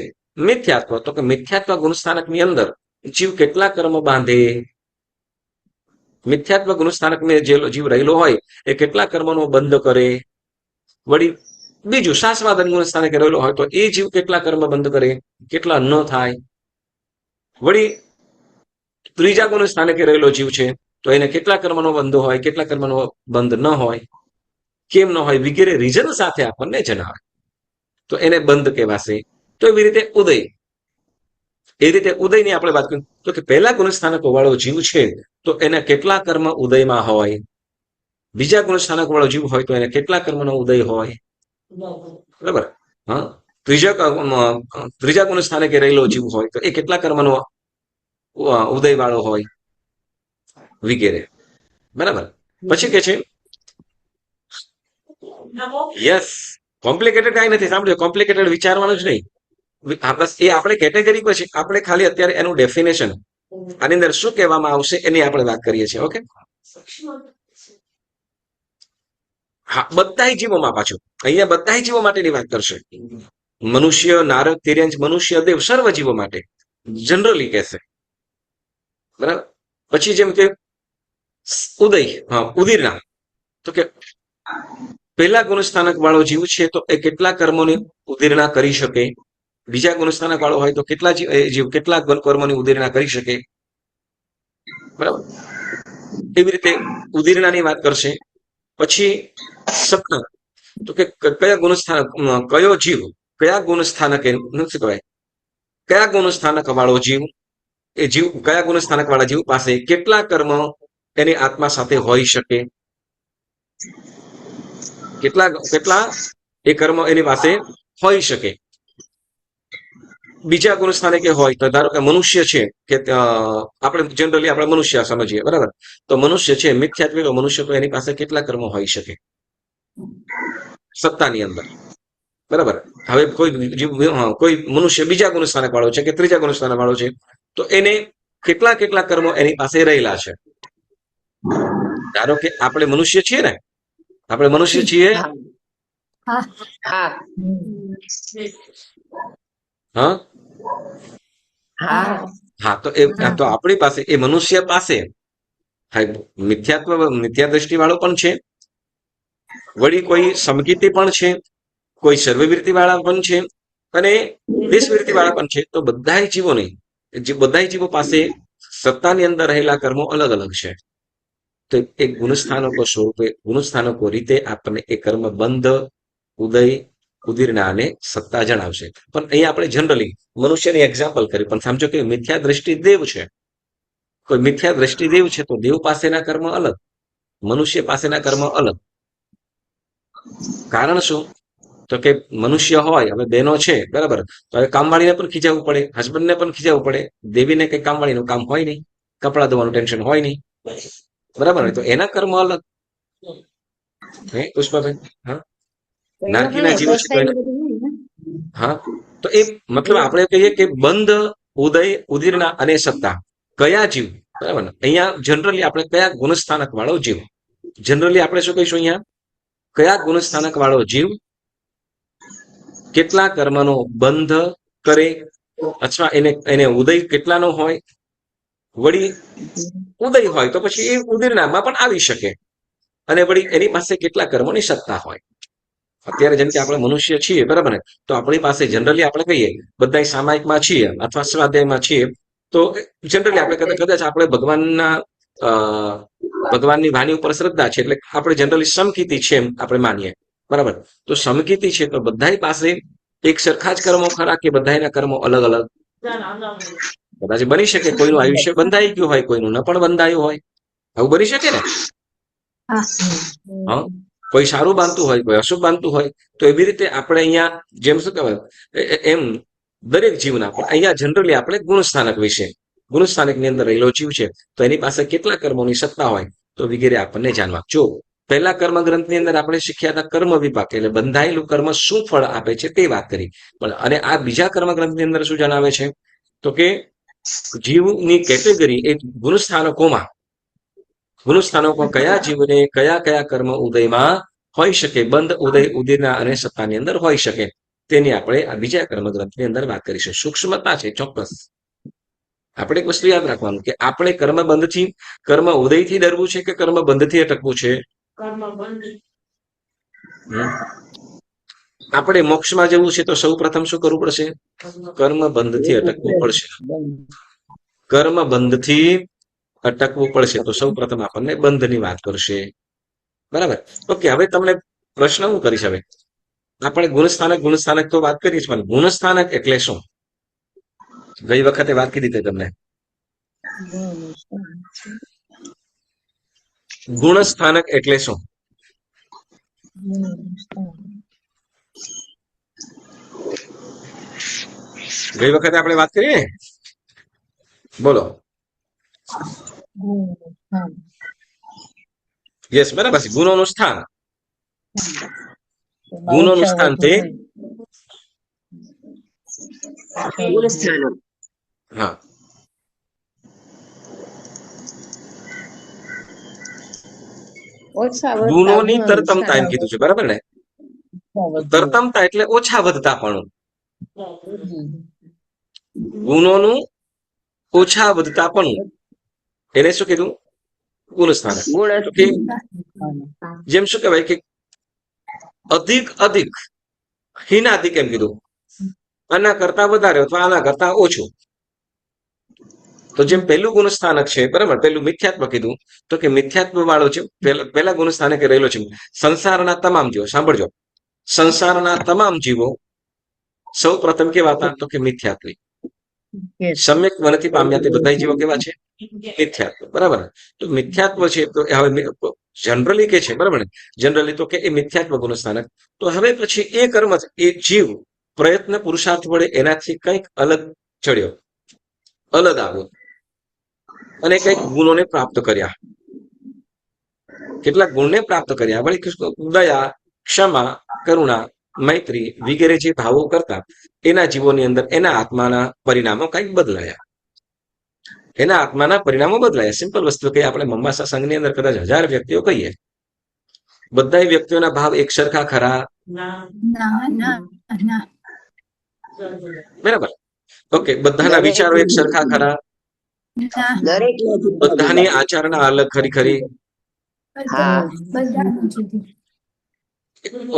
મિથ્યાત્વ. તો કે મિથ્યાત્વ ગુણસ્થાનકની અંદર જીવ કેટલા કર્મ બાંધે? મિથ્યાત્વ ગુણસ્થાનક ને જે જીવ રહેલો હોય એ કેટલા કર્મનો બંધ કરે? વળી બીજું શાસ્ત્રવાદન ગુણસ્થાનકે રહેલો હોય તો એ જીવ કેટલા કર્મ બંધ કરે, કેટલા ન થાય? વળી ત્રીજા ગુણસ્થાનકે રહેલો જીવ છે તો એને કેટલા કર્મનો બંધ હોય, કેટલા કર્મનો બંધ ન હોય, કેમ ન હોય, વગેરે રીઝન સાથે આપણને જણાવે તો એને બંધ કહેવાશે. તો એવી રીતે ઉદય, એ રીતે ઉદયની આપણે વાત કરીએ તો કે પહેલા ગુણસ્થાનક વાળો જીવ છે તો એને કેટલા કર્મ ઉદયમાં હોય, બીજા ગુણસ્થાનક વાળો જીવ હોય તો એને કેટલા કર્મનો ઉદય હોય, બરાબર? હા, ત્રીજા ગુણસ્થાનકે રહેલો જીવ હોય તો એ કેટલા કર્મનો ઉદય વાળો હોય, વગેરે, બરાબર? પછી કે છે યસ, કોમ્પ્લિકેટેડ કઈ નથી, સાંભળ્યો, કોમ્પ્લિકેટેડ વિચારવાનું જ નહીં. બસ એ આપણે કેટેગરી પછી આપણે ખાલી અત્યારે એનું ડેફિનેશન આની અંદર શું કહેવામાં આવશે એની આપણે વાત કરીએ છીએ. ઓકે, હા, બધા જીવોમાં, પાછું અહીંયા બધા જીવો માટેની વાત કરશે. મનુષ્ય, નારદ, તિર્યંચ, મનુષ્ય, દેવ, સર્વ જીવો માટે જનરલી કહેશે, બરાબર? પછી જેમ કે ઉદય, હા, ઉદીરના, તો કે પહેલા ગુણસ્થાનક વાળો જીવ છે તો એ કેટલા કર્મોની ઉદીરણા કરી શકે, બીજા ગુણસ્થાનક વાળો હોય તો કેટલા જીવ કેટલા કર્મોની ઉદીરણા કરી શકે, બરાબર? એવી રીતે ઉદીરણાની વાત કરશે. પછી સપ્તમ, તો કે કયા ગુણસ્થાનક, કયો જીવ કયા ગુણસ્થાનકે, શું કહેવાય, કયા ગુણસ્થાનક વાળો જીવ, એ જીવ કયા ગુણસ્થાનક વાળા જીવ પાસે કેટલા કર્મ એની આત્મા સાથે હોઈ શકે, કેટલા કેટલા એ કર્મ એની પાસે હોઈ શકે. બીજા ગુણસ્થાનકે હોય તો ધારો કે મનુષ્ય છે, કે આપણે જનરલી આપણે મનુષ્ય સમજીએ, બરાબર? તો મનુષ્ય છે, મિથ્યાત્વિક મનુષ્ય, તો એની પાસે કેટલા કર્મ હોઈ શકે સત્તાની અંદર, બરાબર? હવે કોઈ મનુષ્ય બીજા ગુણસ્થાનક વાળો છે કે ત્રીજા ગુણસ્થાનક વાળો છે તો એને કેટલા કેટલા કર્મો એની પાસે રહેલા છે. ધારો કે આપણે મનુષ્ય છીએ ને, આપણે મનુષ્ય છીએ, હા હા, તો એ તો આપણી પાસે, એ મનુષ્ય પાસે મિથ્યા દ્રષ્ટિ વાળો પણ છે, વળી કોઈ સમકીર્તિ પણ છે, કોઈ સર્વવૃત્તિ વાળા પણ છે, અને દેશવૃત્તિ વાળા પણ છે. તો બધા જીવોની, બધા જીવો પાસે સત્તાની અંદર રહેલા કર્મો અલગ અલગ છે. તો એ ગુણસ્થાનકો સ્વરૂપે, ગુણસ્થાનકો રીતે આપણને એ કર્મ બંધ, ઉદય, ઉદીરના અને સત્તા જણાવશે. પણ અહીંયા આપણે જનરલી મનુષ્યની એક્ઝામ્પલ કરી, પણ સમજો કે મિથ્યા દ્રષ્ટિ દેવ છે, કોઈ મિથ્યા દ્રષ્ટિ દેવ છે તો દેવ પાસેના કર્મ અલગ, મનુષ્ય પાસેના કર્મ અલગ. કારણ શું? તો કે મનુષ્ય હોય, હવે બહેનો છે, બરાબર, તો હવે કામવાળીને પણ ખીજાવવું પડે, હસબન્ડને પણ ખીજાવવું પડે, દેવીને કઈ કામવાળીનું કામ હોય નહીં, કપડા ધોવાનું ટેન્શન હોય નહીં, બરાબર? તો એના કર્મ અલગ. હે પુષ્પાબેન? હા, નાનકીના જીવો છે તો હા, તો એ મતલબ આપણે કહીએ કે બંધ, ઉદય, ઉદીરના અને સત્તા કયા જીવ, બરાબર? અહીંયા જનરલી આપણે કયા ગુણસ્થાનક વાળો જીવ, જનરલી આપણે શું કહીશું અહીંયા, કયા ગુણસ્થાનક વાળો જીવ કેટલા કર્મનો બંધ કરે, અથવા એને ઉદય કેટલાનો હોય, વળી ઉદય હોય તો પછી એ ઉદીરનામાં પણ આવી શકે, અને વળી એની પાસે કેટલા કર્મોની સત્તા હોય. અત્યારે જેમ કે આપણે મનુષ્ય છીએ, બરાબર ને, તો આપણી પાસે જનરલી આપણે કહીએ બધા સામાયિકમાં છીએ અથવા સ્વાધ્યાયમાં છીએ તો જનરલી આપણે કદાચ આપણે ભગવાનની વાણી ઉપર શ્રદ્ધા છે એટલે આપણે જનરલી સમકીર્તિ છે એમ આપણે માનીએ, બરાબર? તો સમકીર્તિ છે તો બધા પાસે એક સરખા જ કર્મો ખરા કે બધાના કર્મો અલગ અલગ? કદાચ બની શકે કોઈનું આયુષ્ય બંધાઈ ગયું હોય, કોઈનું ન પણ બંધાયું હોય, આવું બની શકે ને? હા, કોઈ સારું બાંધતું હોય, કોઈ અશુભ બાંધતું હોય. તો એવી રીતે આપણે અહીંયા જેમ શું કહેવાય એમ દરેક જીવના અહીંયા જનરલી આપણે ગુણસ્થાનક વિશે, ગુણસ્થાનકની અંદર રહેલો જીવ છે તો એની પાસે કેટલા કર્મોની સત્તા હોય તો વગેરે આપણને જાણવા. જો પહેલા કર્મ ગ્રંથની અંદર આપણે શીખ્યા હતા કર્મ વિપાક, એટલે બંધાયેલું કર્મ શું ફળ આપે છે તે વાત કરી. પણ અને આ બીજા કર્મ ગ્રંથની અંદર શું જણાવે છે તો કે જીવની કેટેગરી એ ગુણસ્થાનકોમાં, ગુણસ્થાનકો કયા જીવને કયા કયા કર્મ ઉદયમાં હોઈ શકે, બંધ ઉદય ઉદયના અને સત્તાની અંદર હોઈ શકે, તેની આપણે આ બીજા કર્મ ગ્રંથની અંદર વાત કરીશું. સૂક્ષ્મતા છે ચોક્કસ. આપણે એક વસ્તુ યાદ રાખવાનું કે આપણે કર્મ બંધથી, કર્મ ઉદયથી ડરવું છે કે કર્મ બંધથી અટકવું છે? આપણે મોક્ષમાં જવું છે તો સૌ પ્રથમ શું કરવું પડશે? કર્મ બંધથી અટકવું પડશે. કર્મ બંધથી અટકવું પડશે તો સૌ પ્રથમ આપણને બંધની વાત કરશે. બરાબર. ઓકે, હવે તમને પ્રશ્ન હું કરીશ. હવે આપણે ગુણસ્થાનક તો વાત કરીશ, પણ ગુણસ્થાનક એટલે શું? ગઈ વખતે વાત કીધી હતી તમને. ગુણસ્થાનક એટલે શું? ગઈ વખતે આપણે વાત કરી ને, બોલો. યસ, બરાબર છે. ગુણોનું સ્થાન, ગુણોનું સ્થાન તે ગુણસ્થાનક. હા, ઓછા વધતા ગુણોની ગુણોનું તરતમતા એમ સ્થાન. કીધું છે, બરાબર ને? તરતમતા એટલે ઓછા વધતાપણું. ગુણોનું ઓછા વધતાપણું, એને શું કીધું? ગુણસ્થાનક. ગુણ કે જેમ શું કહેવાય કે અધિક હીનાધિક એમ કીધું, આના કરતા વધારે અથવા આના કરતા ઓછું. તો જેમ પહેલું ગુણસ્થાનક છે, બરાબર, પહેલું મિથ્યાત્વ કીધું, તો કે મિથ્યાત્વ વાળો છે પહેલા ગુણસ્થાનકે રહેલો છે સંસારના તમામ જીવો. સાંભળજો, સંસારના તમામ જીવો સૌ પ્રથમ કેવા હતા તો કે મિથ્યાત્વી. સમ્યક વનથી પામ્યા તે બધા જીવો કેવા છે? મિથ્યાત્વ. બરાબર. તો મિથ્યાત્વ છે તો હવે જનરલી કે છે, બરાબર ને, જનરલી તો કે એ મિથ્યાત્વ ગુણસ્થાનક. તો હવે પછી એ કર્મ, એ જીવ પ્રયત્ન પુરુષાર્થ વડે એનાથી કંઈક અલગ ચડ્યો, અલગ આવ્યો અને કંઈક ગુણોને પ્રાપ્ત કર્યા. કેટલાક ગુણને પ્રાપ્ત કર્યા. વળી દયા, ક્ષમા, કરુણા, મૈત્રી વગેરે જે ભાવો કરતા એના જીવોની અંદર એના આત્માના પરિણામો કંઈક બદલાયા. એના આત્માના પરિણામો બદલાયા. સિમ્પલ વસ્તુ કે આપણે મમ્માસા સંઘની અંદર કદાચ 1000 વ્યક્તિઓ કહીએ, બધા વ્યક્તિઓના ભાવ એક સરખા ખરા? બરાબર. ઓકે, બધાના વિચારો એક સરખા ખરા? દરેક બધાની આચરણા અલગ ખરી? હા.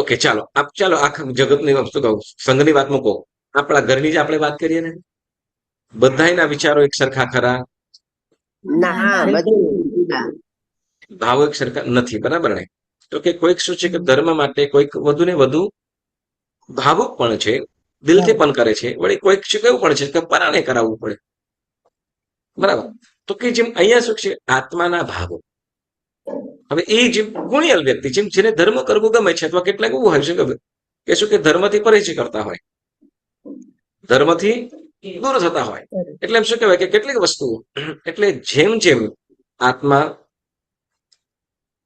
ઓકે, ચાલો આખા જગતની વસ્તુ કહું, સંઘની વાત મૂકો, આપણા ઘરની જ આપણે વાત કરીએ ને, બધાના વિચારો એક સરખા ખરા? ના, બધું ભાવો એક સરખા નથી. બરાબર ને? તો કે કોઈક શું છે કે ધર્મ માટે કોઈક વધુ ને વધુ ભાવુક પણ છે, દિલથી પણ કરે છે, વળી કોઈક કેવું પણ છે કે પરાણે કરાવવું પડે. બરાબર. તો કે જેમ અહીંયા શું છે આત્માના ભાવો. હવે એ જેમ ગુણિયલ વ્યક્તિ જેમ જેને ધર્મ કરવું ગમે છે, અથવા કેટલાક એવું હોય છે કે શું કે ધર્મથી પરેજી કરતા હોય, ધર્મથી દૂર થતા હોય. એટલે એમ શું કહેવાય કે કેટલીક વસ્તુઓ, એટલે જેમ આત્મા,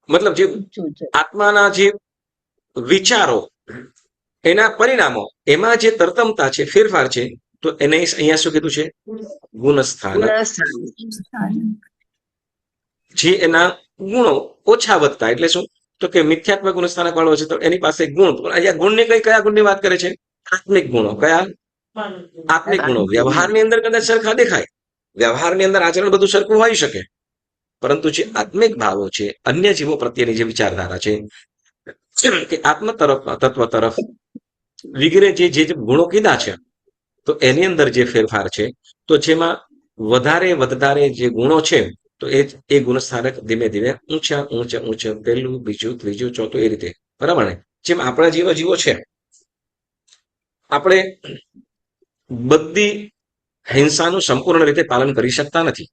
મતલબ જે આત્માના જે વિચારો, એના પરિણામો, એમાં જે તરતમતા છે, ફેરફાર છે, તો એને અહીંયા શું કીધું છે? ગુણસ્થાન. જે એના ગુણો ઓછા વધતા, એટલે શું તો કે મિથ્યાત્વ ગુણસ્થાનક વાળો છે તો એની પાસે ગુણ, અહીંયા ગુણની કયા ગુણની વાત કરે છે? આત્મિક ગુણો. કયા? આત્મિક ગુણો. વ્યવહારની અંદર કદાચ સરખા દેખાય, વ્યવહારની અંદર આચરણ બધું સરખું હોઈ શકે, પરંતુ જે આત્મિક ભાવો છે, અન્ય જીવો પ્રત્યેની જે વિચારધારા છે કે આત્મ તરફ, તત્વ તરફ વગેરે જે ગુણો કીધા છે, તો એની અંદર જે ફેરફાર છે, તો જેમાં વધારે જે ગુણો છે, તો એ ગુણસ્થાનક ધીમે ધીમે ઊંચા પહેલું, બીજું, ત્રીજું, ચોથું, એ રીતે. બરાબર ને? જેમ આપણા જેવા જીવો છે, આપણે બધી હિંસાનું સંપૂર્ણ રીતે પાલન કરી શકતા નથી.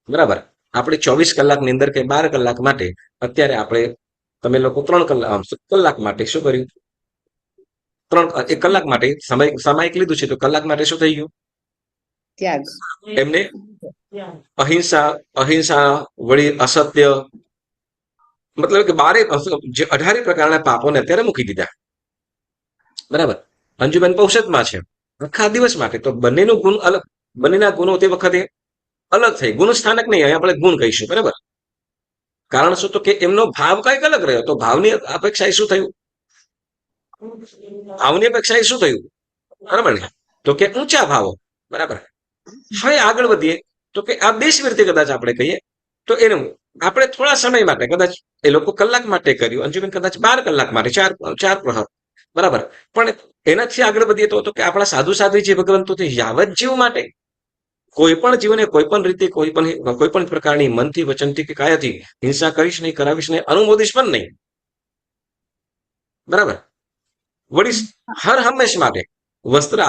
બરાબર. આપણે 24 કલાકની અંદર કે 12 કલાક માટે અત્યારે આપણે તમે લોકો 3 કલાક માટે શું કર્યું? 1 કલાક માટે સામાયિક લીધું છે, તો કલાક માટે શું થઈ ગયું? ત્યાગ. એમને અહિંસા વળી અસત્ય, મતલબ કે 18 પ્રકારના પાપોને અત્યારે મૂકી દીધા. બરાબર. અંજુબેન પૌષદમાં છે આખા દિવસ માટે, તો બંનેનું ગુણ અલગ, બંનેના ગુણો તે વખતે અલગ થઈ. ગુણ સ્થાનક નહીં, અહીંયા આપણે ગુણ કહીશું. બરાબર. કારણ શું? તો કે એમનો ભાવ કઈક અલગ રહ્યો. તો ભાવની અપેક્ષાએ શું થયું? ભાવની અપેક્ષાએ શું થયું? બરાબર ને? તો કે ઊંચા ભાવો. બરાબર. હવે આગળ વધીએ તો કે આ દેશવીરથી કદાચ આપણે કહીએ તો એનું આપણે થોડા સમય માટે, કદાચ એ લોકો કલાક માટે કર્યું, અંજુબેન કદાચ 12 કલાક માટે, ચાર પ્રહર. બરાબર. પણ એનાથી આગળ વધીએ તો કે આપણા સાધુ સાધ્વી જે ભગવંતો છે, યાવત જીવ માટે કોઈ પણ જીવને કોઈ પણ રીતે કોઈ પણ પ્રકારની મનથી, વચનથી કે કાયાથી હિંસા કરીશ નહીં, કરાવીશ નહીં, અનુમોદીશ પણ નહીં. બરાબર. વળી હર હંમેશ માટે વસ્ત્ર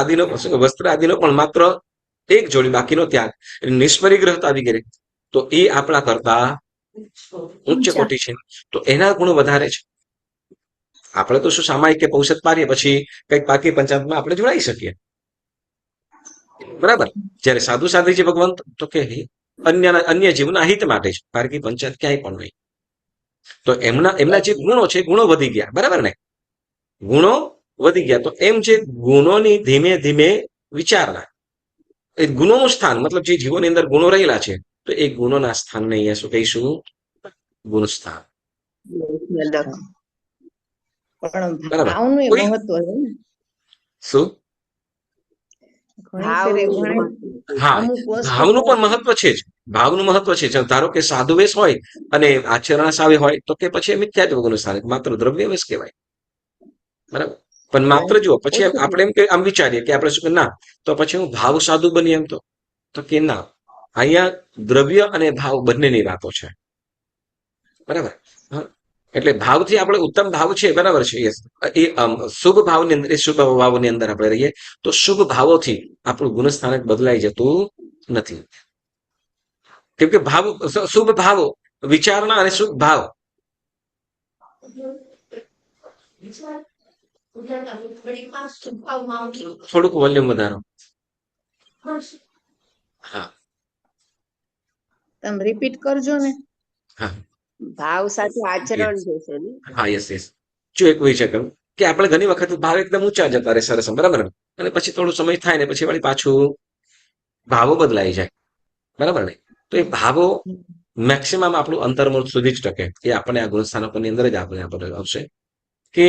આદિનો પણ માત્ર એક જોડી, બાકીનો ત્યાગ, નિષ્પરિગ્રહતા વગેરે, તો એ આપણા કરતા ઉચ્ચ કોટી છે. તો એના ગુણો વધારે છે. આપણે તો શું સામાયિક કે પૌષદ પારીએ પછી કઈક પાકી પંચાયતમાં આપણે જોડાઈ શકીએ. બરાબર. જયારે સાધુ સાધ્વી છે ભગવંત તો કે અન્ય જીવના હિત માટે છે, પારકી પંચાયત ક્યાંય પણ નહીં. તો એમના જે ગુણો છે, ગુણો વધી ગયા. બરાબર ને? ગુણો વધી ગયા. તો એમ જે ગુણોની ધીમે ધીમે વિચારણા, એ ગુણોનું સ્થાન, મતલબ જે જીવોની અંદર ગુણો રહેલા છે, તો એ ગુણોના સ્થાનને અહીંયા શું કહીશું? ગુણ સ્થાન. પણ બરાબર. ભાવનું એ કોઈ- મહત્વ છે ને. શું? ઘણી ફેરે હા, અમુક વસ્તુ ભાવનું પણ મહત્વ છે જ. ભાવનું મહત્વ છે. ધારો કે સાધુ વેશ હોય અને આચરણ સાવી હોય તો કે પછી મિથ્યાત્વ ગુણ સ્થાન, માત્ર દ્રવ્ય વેશ કહેવાય. બરાબર. પણ માત્ર જુઓ, પછી આપણે એમ કે આમ વિચારીએ કે આપણે શું કે ના, તો પછી હું ભાવ સાધુ બની, એમ તો કે ના, અહીંયા દ્રવ્ય અને ભાવ બંનેની વાતો છે. બરાબર. એટલે ભાવથી આપણે ઉત્તમ ભાવ છે. બરાબર છે. એ શુભ ભાવની અંદર, એ શુભ ભાવોની અંદર આપણે રહીએ તો શુભ ભાવોથી આપણું ગુણસ્થાનક બદલાઈ જતું નથી. કેમ કે શુભ ભાવો, વિચારણા અને શુભ ભાવ, થોડુંક વોલ્યુમ વધારો. હા તમે રિપીટ કરજો ને. હા ભાવ સાથે આચરણ જે છે ને, હા યસ જો એક વિષય કહું કે આપણે ઘણી વખત ભાવ એકદમ ઊંચા જતા રહે, સરસ, બરાબર ને? અને પછી થોડો સમય થાય ને પછી વળી પાછું ભાવો બદલાઈ જાય. બરાબર ને? તો એ ભાવો મેક્સિમમ આપણું અંતર્મુખ સુધી જ ટકે. એ આપણને આ ગુણસ્થાનકોની અંદર જ આપણે આવશે કે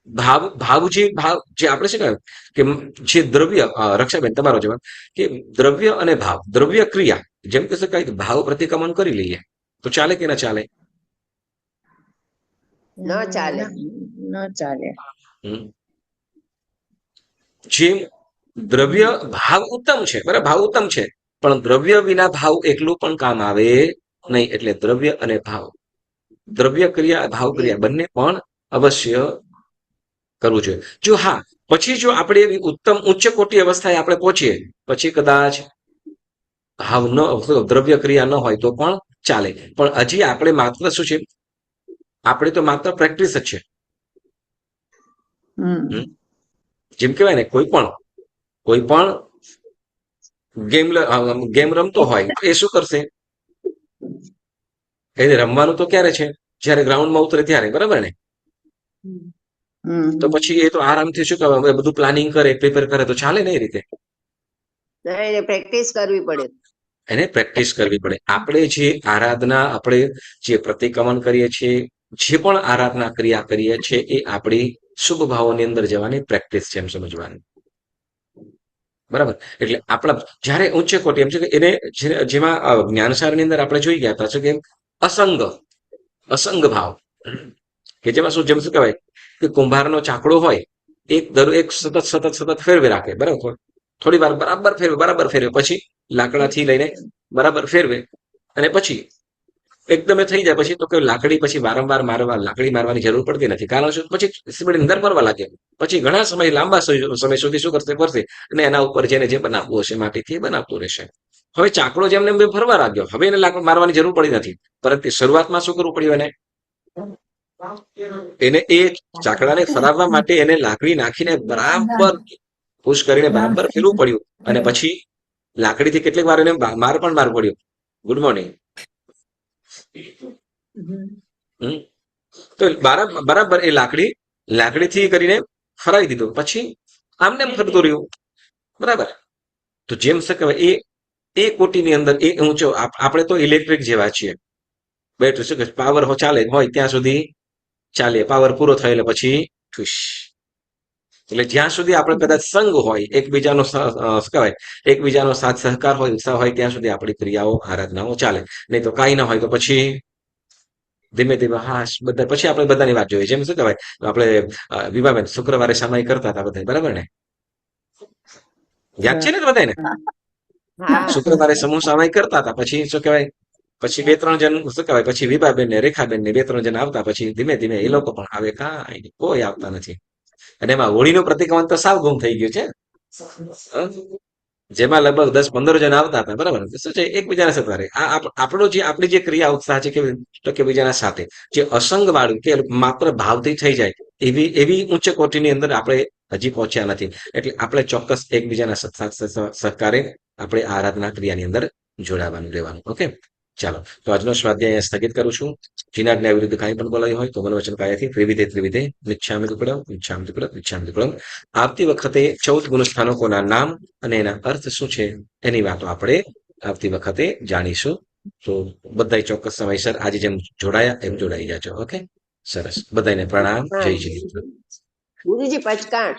ભાવ જે આપણે શું કહ્યું કે જે દ્રવ્ય, રક્ષાબેન તમારો જવાબ, કે દ્રવ્ય અને ભાવ, દ્રવ્ય ક્રિયા, જેમ કે શકાય કે ભાવ પ્રતિક્રમણ કરી લઈએ તો ચાલે કે ના ચાલે? ન ચાલે. ન ચાલે. જે દ્રવ્ય, ભાવ ઉત્તમ છે, બરાબર, ભાવ ઉત્તમ છે, પણ દ્રવ્ય વિના ભાવ એકલું પણ કામ આવે નહીં. એટલે દ્રવ્ય અને ભાવ, દ્રવ્ય ક્રિયા, ભાવ ક્રિયા બંને પણ અવશ્ય કરવું જોઈએ. જો હા, પછી જો આપણે એવી ઉત્તમ ઉચ્ચ કોટી અવસ્થાએ આપણે પહોંચીએ, પછી કદાચ ભાવ ન, દ્રવ્ય ક્રિયા ન હોય તો પણ ચાલે. પણ હજી આપણે માત્ર શું છે, આપણે તો માત્ર પ્રેક્ટિસ જ છે. જેમ કહેવાય ને, કોઈ પણ ગેમ રમતો હોય તો એ શું કરશે? એને રમવાનું તો ક્યારે છે? જયારે ગ્રાઉન્ડમાં ઉતરે ત્યારે. બરાબર ને? તો પછી એ તો આરામથી શું કહેવાય, બધું પ્લાનિંગ કરે, પ્રિપેર કરે તો ચાલે ને એ રીતે? એને પ્રેક્ટિસ કરવી પડે. એને પ્રેક્ટિસ કરવી પડે. આપણે જે આરાધના, આપણે જે પ્રતિક્રમણ કરીએ છીએ, જે પણ આરાધના ક્રિયા કરીએ છીએ, એ આપણી શુભ ભાવોની અંદર જવાની પ્રેક્ટિસ છે, એમ સમજવાની. બરાબર. એટલે આપણા જયારે ઉચ્ચ કોટી, એમ છે કે એને જેમાં જ્ઞાનસારની અંદર આપણે જોઈ ગયા હતા કે અસંગ ભાવ, કે જેમાં જેમ શું કહેવાય કે કુંભારનો ચાકડો હોય, એક સતત ફેરવે રાખે. બરાબર. થોડી વાર બરાબર ફેરવે, પછી લાકડાથી લઈને બરાબર ફેરવે, અને પછી એકદમ થઈ જાય પછી તો કે લાકડી પછી વારંવાર લાકડી મારવાની જરૂર પડતી નથી. કારણ શું? પછી સીમડી અંદર ફરવા લાગે. પછી ઘણા સમય, લાંબા સમય સુધી શું કરશે અને એના ઉપર જેને જે બનાવવું હશે માટીથી એ બનાવતું રહેશે. હવે ચાકડો જેમને ફરવા લાગ્યો, હવે એને લાકડ મારવાની જરૂર પડી નથી, પરંતુ શરૂઆતમાં શું કરવું પડ્યું? એને એને એ ચાકડાને ફરાવવા માટે એને લાકડી નાખીને બરાબર પુશ કરીને બરાબર ફેરવું પડ્યું અને પછી લાકડીથી કેટલીક વાર એને માર પડ્યો. Good morning. તો બરાબર એ લાકડીથી કરીને ફરાવી દીધું, પછી આમને એમ ફરતું રહ્યું. બરાબર. તો જેમ શું કહેવાય એ કોટીની અંદર એ ઊંચો આપણે તો ઇલેક્ટ્રિક જેવા છીએ. બેટરી શું કે પાવર ચાલે હોય ત્યાં સુધી ચાલે, પાવર પૂરો થાય એટલે પછી ઠુશ. એટલે જ્યાં સુધી આપણે કદાચ સંગ હોય, એકબીજાનો શું કહેવાય એકબીજાનો સાથ સહકાર હોય, ઉત્સાહ હોય, ત્યાં સુધી આપણી ક્રિયાઓ આરાધનાઓ ચાલે. નહીં તો કાંઈ ના હોય તો પછી ધીમે ધીમે હાશ બધા પછી આપણે બધાની વાત જોઈએ. જેમ શું કહેવાય આપણે વિવાહબેન શુક્રવારે સામાઈ કરતા હતા બધા, બરાબર ને? યાદ છે ને બધાને? હા શુક્રવારે સમૂહ સામાઈ કરતા હતા, પછી શું કહેવાય પછી 2-3 જણ શું કહેવાય પછી વિભાબેન ને રેખાબેન ને 2-3 જણ આવતા, પછી ધીમે ધીમે એ લોકો પણ આવે, કાંઈ કોઈ આવતા નથી. અને એમાં હોળીનું પ્રતિક્રમણ તો સાવ ગુમ થઈ ગયું છે. જેમાં લગભગ 10-15 જણ આવતા હતા, બરાબર. શું છે એકબીજાને સતારે આપણી જે ક્રિયા ઉત્સાહ છે કે એકબીજાના સાથે જે અસંગ વાળું કે માત્ર ભાવથી થઈ જાય એવી ઉચ્ચ કોટીની અંદર આપણે હજી પહોંચ્યા નથી. એટલે આપણે ચોક્કસ એકબીજાના સહકારે આપણે આરાધના ક્રિયાની અંદર જોડાવાનું રહેવાનું. ઓકે, ચાલો. તો આજનો સ્વાધ્યાય સ્થગિત કરું છું. જીનાજ્ઞા વિરુદ્ધ કાંઈ પણ બોલાયું હોય તો મનોવચન કાયાથી ત્રિવિધે નિચ્છામિ દુક્કડમ. આવતી વખતે 14 ગુણસ્થાનકોના નામ અને એના અર્થ શું છે એની વાતો આપણે આવતી વખતે જાણીશું. તો બધા ચોક્કસ સમયસર આજે જેમ જોડાયા એમ જોડાઈ જાજો. ઓકે, સરસ. બધાને પ્રણામ. જય શ્રી કૃષ્ણ. ગુરુજી પચકાણ.